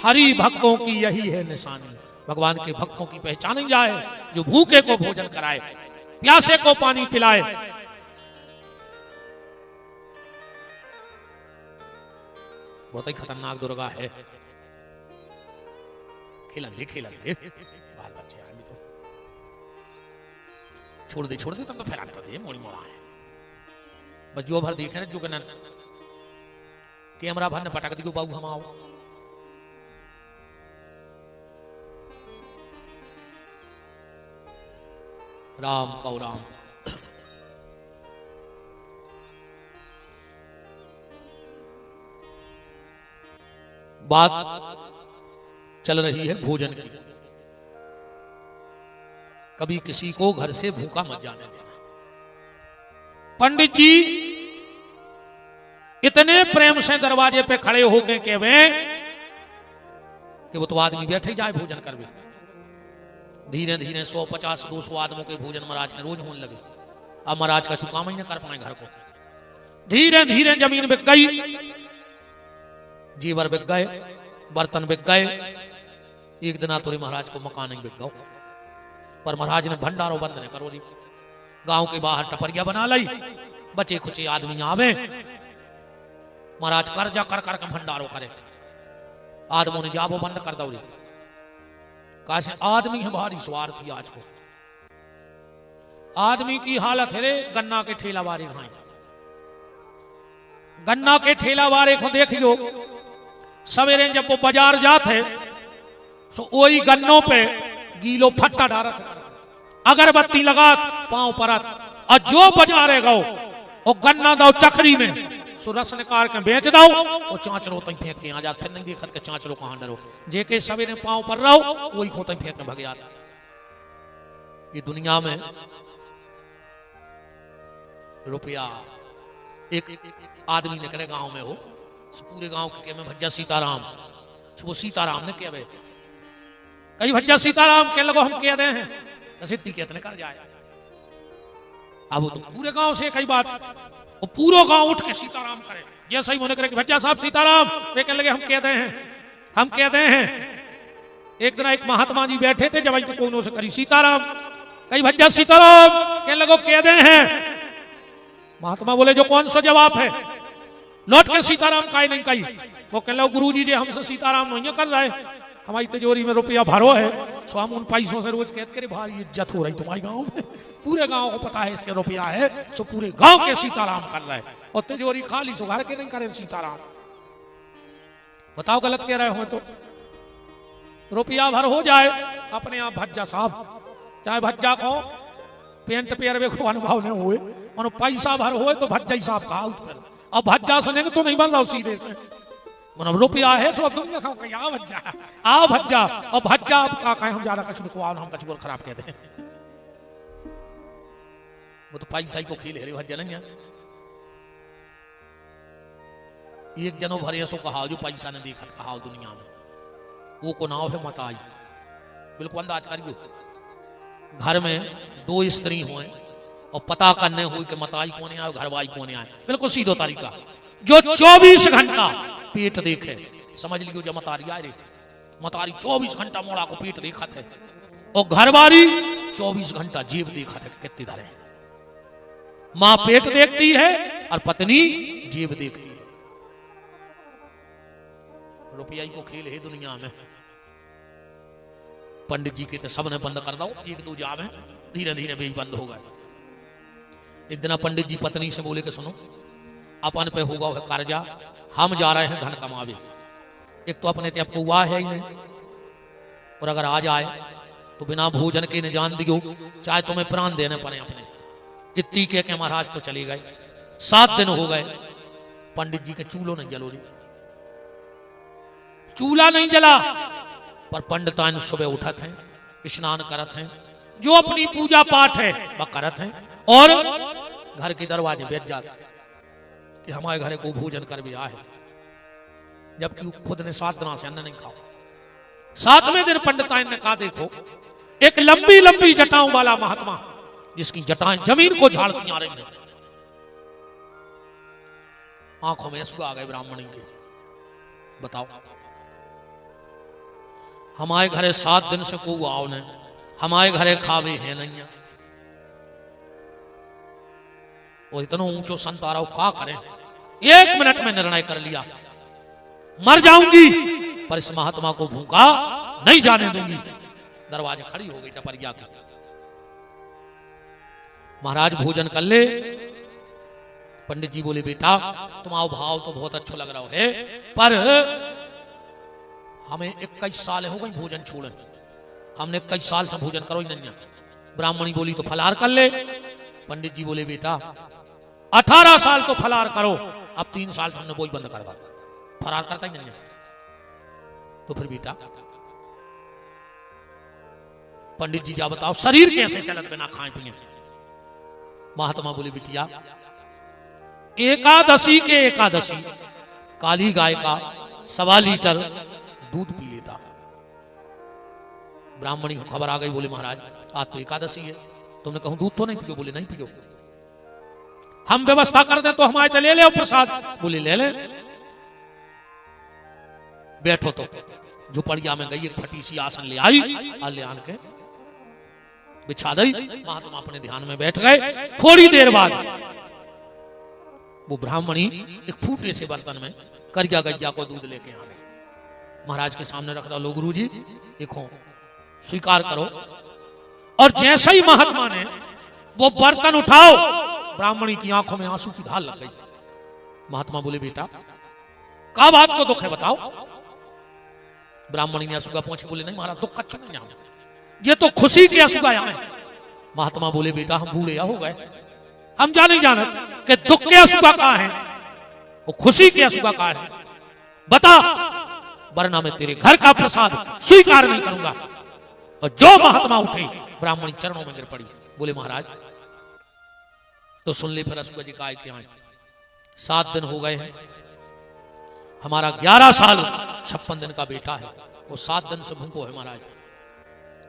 हरि भक्तों की यही है निशानी। भगवान के भक्तों की पहचान ही जाए जो भूखे को भोजन कराए, प्यासे को पानी पिलाए। बहुत ही खतरनाक दुर्गा है। खिलंदे बाल बच्चे आदमी तो छोड़ दे तब तो फैला दे मोड़ी मोड़ा है। बस जो भर देखे ना जो कन कैमरा भर ने पटक दियो बाबू हम आओ। राम कौ राम। बात चल रही है भोजन की। कभी किसी को घर से भूखा मत जाने देना। पंडित जी इतने प्रेम से दरवाजे पे खड़े हो गए कि वो तो आदमी बैठे जाए भोजन करवे। धीरे धीरे 150-200 आदमों के भोजन महाराज के रोज होने लगे। अब महाराज का काम ही ना कर पाए घर को। धीरे धीरे जमीन बिक गई, जीवर बिक गए, बर्तन बिक गए। एक दिन आतुरी महाराज को मकान नहीं बिक गो, पर महाराज ने भंडारों बंद नहीं करो। गांव के बाहर टपरिया बना लाई, बचे खुचे आदमी आवे। महाराज कर्जा कर कर के भंडारों करे। आदमों ने जाबो बंद कर दो। कैसे आदमी है भारी स्वार्थी। आज को आदमी की हालत है रे, गन्ना के ठेला वाले भाई, गन्ना के ठेला वाले को देखियो। सवेरे जब वो बाजार जाते तो वही गन्नों पे गीलो फट्टा डालत, अगरबत्ती लगा पांव परत, और जो बाजारे गो और गन्ना दो चखरी में सो रस निकाल के बेच दो और चांचलो तई फेंक के आ जात। फिर नहीं देखत के चांचलो कहां डरो, जेके सवेरे पांव पर रहो वही को तई फेंक के भग जात। ये दुनिया में रुपया एक आदमी ने करे गांव में हो, पूरे गांव के में भज्जा सीताराम, वो सीताराम ने कहे कई भज्जा सीताराम के लगो हम कह दे हैं सिद्धि कितने कर जाए। अब वो तो पूरे गांव से कई बात, वो पूरा गांव उठ के सीताराम करे। ये सही होने करे कि भज्जा साहब सीताराम, वे कह लगे हम कहते हैं एक दिन एक महात्मा जी बैठे थे, जब कोनों से करी सीताराम, कही भज्जा सीताराम, कहने लगो कह दे हैं। महात्मा बोले जो कौन सा जवाब है, लौट के सीताराम काहे नहीं कही। वो कहने लगे गुरु जी हमसे सीताराम नहीं कर रहे, हमारी तिजोरी में रुपया भरो है, सो हम उन पैसों से रोज कहते करे भारी इज्जत हो रही तुम्हारे गांव में, पूरे गांव को पता है इसके रुपया है, सो पूरे गांव के सीताराम कर रहे, और तिजोरी खाली सो घर के नहीं करे सीताराम। बताओ गलत कह रहे हो तो? रुपया भर हो जाए अपने आप भज्जा साहब, चाहे भज्जा को पेंट पेरवे को अनुभव नहीं हुए, और पैसा भर हो तो भज्जा ही साहब कहा, और भज्जा सुनेंगे तो नहीं बन रहा सीधे से, मतलब रुपया है सो दुनिया खाओ कहीं आओ भज्जा, आओ भज्जा, और भज्जा आप का कहें हम ज्यादा कछ को आओ हम कछ खराब कहते हैं, वो तो पैसा ही को खेल है भज्जा नहीं है। एक जनो भरे सो कहा जो पैसा ने देखा कहा दुनिया में, वो को नाव है मताई। बिल्कुल अंदाज करियो, घर में दो स्त्री हुए और पता करने हुई कि मताई कोने आए घरवाई कोने आए, बिल्कुल सीधो तरीका। जो 24 घंटा पेट देखे, समझ लियो जब मतारी आए रे, मतारी 24 घंटा मोड़ा को पेट देखा थे, और घरवारी 24 घंटा जेब देखा थे कितनी धरे। मां पेट देखती है और पत्नी जेब देखती है। रुपया को खेल है दुनिया में। पंडित जी के तो सबने बंद कर दो, एक दो जावे धीरे धीरे भी बंद हो गए। एक दिन पंडित जी पत्नी से बोले कि सुनो अपन पे होगा है कर्जा, हम जा रहे हैं धन कमावे, एक तो अपने आपको हुआ है ही नहीं, और अगर आ जाए तो बिना भोजन के न जान दियो, चाहे तुम्हें प्राण देने पड़े अपने। इतनी के महाराज तो चले गए। 7 दिन हो गए, पंडित जी के चूल्हो नहीं जलो, चूल्हा नहीं जला, पर पंडितान सुबह उठत हैं, स्नान करत हैं, जो अपनी पूजा पाठ है वह करत हैं, और घर के दरवाजे बैठ जाते कि हमारे घर को भोजन कर भी आए, जबकि खुद ने 7 दिन से अन्न नहीं खाओ। 7वें दिन पंडिताइन ने कहा देखो एक लंबी लंबी जटाओं वाला महात्मा, जिसकी जटाएं जमीन को झाड़ती आ रही हैं, आंखों में आंसू आ गए ब्राह्मणी के। बताओ हमारे घरे 7 दिन से को आओ ने, हमारे घरे खावे है नहीं, और इतना ऊंचो संत आ रहा हो, क्या करें? 1 मिनट में निर्णय कर लिया, मर जाऊंगी पर इस महात्मा को भूखा नहीं जाने दूंगी। दरवाजे खड़ी हो गई टपरिया की। महाराज भोजन कर ले। पंडित जी बोले बेटा तुम्हारा भाव तो बहुत अच्छा लग रहा है, पर हमें 21 साल हो गई भोजन छोड़े, हमने 21 साल से भोजन करो ही नहीं। ब्राह्मणी बोली तो फलार कर ले। पंडित जी बोले बेटा 18 साल तो फलार करो, अब 3 साल से हमने वही बंद कर दिया, फरार करता ही नहीं। तो फिर बेटा पंडित जी जा बताओ शरीर कैसे चलत बिना खाए पिए? महात्मा बोले बिटिया एकादशी के एकादशी काली गाय का 1.25 लीटर दूध पी लेता। ब्राह्मणी को खबर आ गई, बोले महाराज आज तो एकादशी है, तुमने कहूं दूध तो नहीं पियो? बोले नहीं पियो। हम व्यवस्था कर दे तो हमारे तो ले ले प्रसाद? बोले ले ले। बैठो तो झुपड़िया में गई, एक फटी सी आसन ले आई और ले आन के बिछा दी। महात्मा अपने ध्यान में बैठ गए। थोड़ी देर बाद वो ब्राह्मणी एक फूटे से बर्तन में करिया गैया को दूध लेके आ गए। महाराज के सामने रख दो, लो गुरु जी देखो स्वीकार करो। और जैसे ही महात्मा ने वो बर्तन उठाओ, ब्राह्मणी की आंखों में आंसू की धार लग गई। महात्मा बोले बेटा क्या बात को दुख है बताओ? ब्राह्मणी ने आंसू का पहुंचे, बोले नहीं महाराज दुख कच्छ नहीं, ये तो खुशी के आंसू आए। महात्मा बोले बेटा हम बूढ़े हो गए, हम जा नहीं जानत कि दुख के आंसू कहा है वो खुशी के आंसू कहा है, बता वरना मैं तेरे घर का प्रसाद स्वीकार नहीं करूंगा। और जो महात्मा उठे ब्राह्मणी चरणों में गिर पड़ी। बोले महाराज तो सुन ले फिर असुआ जी का आए 7 दिन हो गए हैं, हमारा 11 साल 56 दिन का बेटा है, वो 7 दिन से भूखो है महाराज।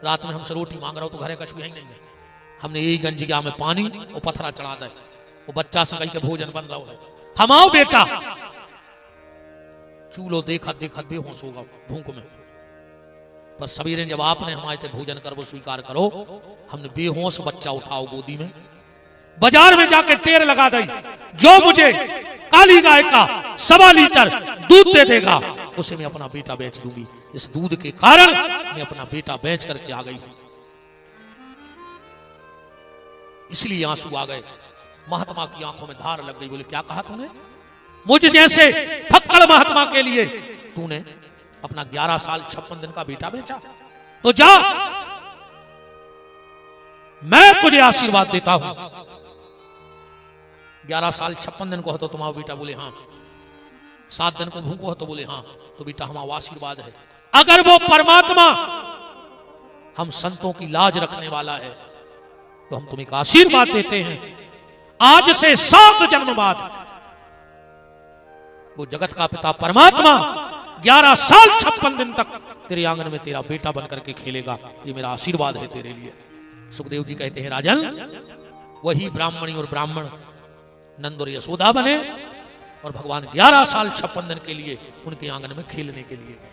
रात में हमसे रोटी मांग रहा हो तो घरे कछु ही नहीं है, हमने यही गंजिया में पानी और पत्थरा चढ़ा दे, वो बच्चा संग के भोजन बन रहा है। हम आओ बेटा। चूल्हो देखा देखा बेहोश होगा भूख में। पर सवेरे जब आपने हमारे ते भोजन कर वो स्वीकार करो, हमने बेहोश बच्चा उठाओ गोदी में, बाजार में जाके टेर लगा दी, जो मुझे काली गाय का 1.25 लीटर दूध दे देगा उसे मैं अपना बेटा बेच दूंगी। इस दूध के कारण मैं अपना बेटा बेच करके आ गई हूं, इसलिए आंसू आ गए। महात्मा की आंखों में धार लग गई। बोले क्या कहा तूने? मुझ जैसे फक्कड़ महात्मा के लिए तूने अपना 11 साल 56 दिन का बेटा बेचा? तो जा, मैं तुझे आशीर्वाद देता हूं। 11 साल 56 दिन को हो तो तुम्हारा बेटा? बोले हाँ। 7 दिन को भूखो हो तो? बोले हाँ। तो बेटा हमारा आशीर्वाद है, अगर वो परमात्मा हम संतों की लाज रखने वाला है तो हम तुम्हें एक आशीर्वाद देते हैं, आज से 7 जन्म बाद वो जगत का पिता परमात्मा 11 साल 56 दिन तक तेरे आंगन में तेरा बेटा बनकर के खेलेगा। ये मेरा आशीर्वाद है तेरे लिए। सुखदेव जी कहते हैं राजन, वही ब्राह्मणी और ब्राह्मण नंद और यशोदा बने और भगवान 11 साल 56 दिन के लिए उनके आंगन में खेलने के लिए गए।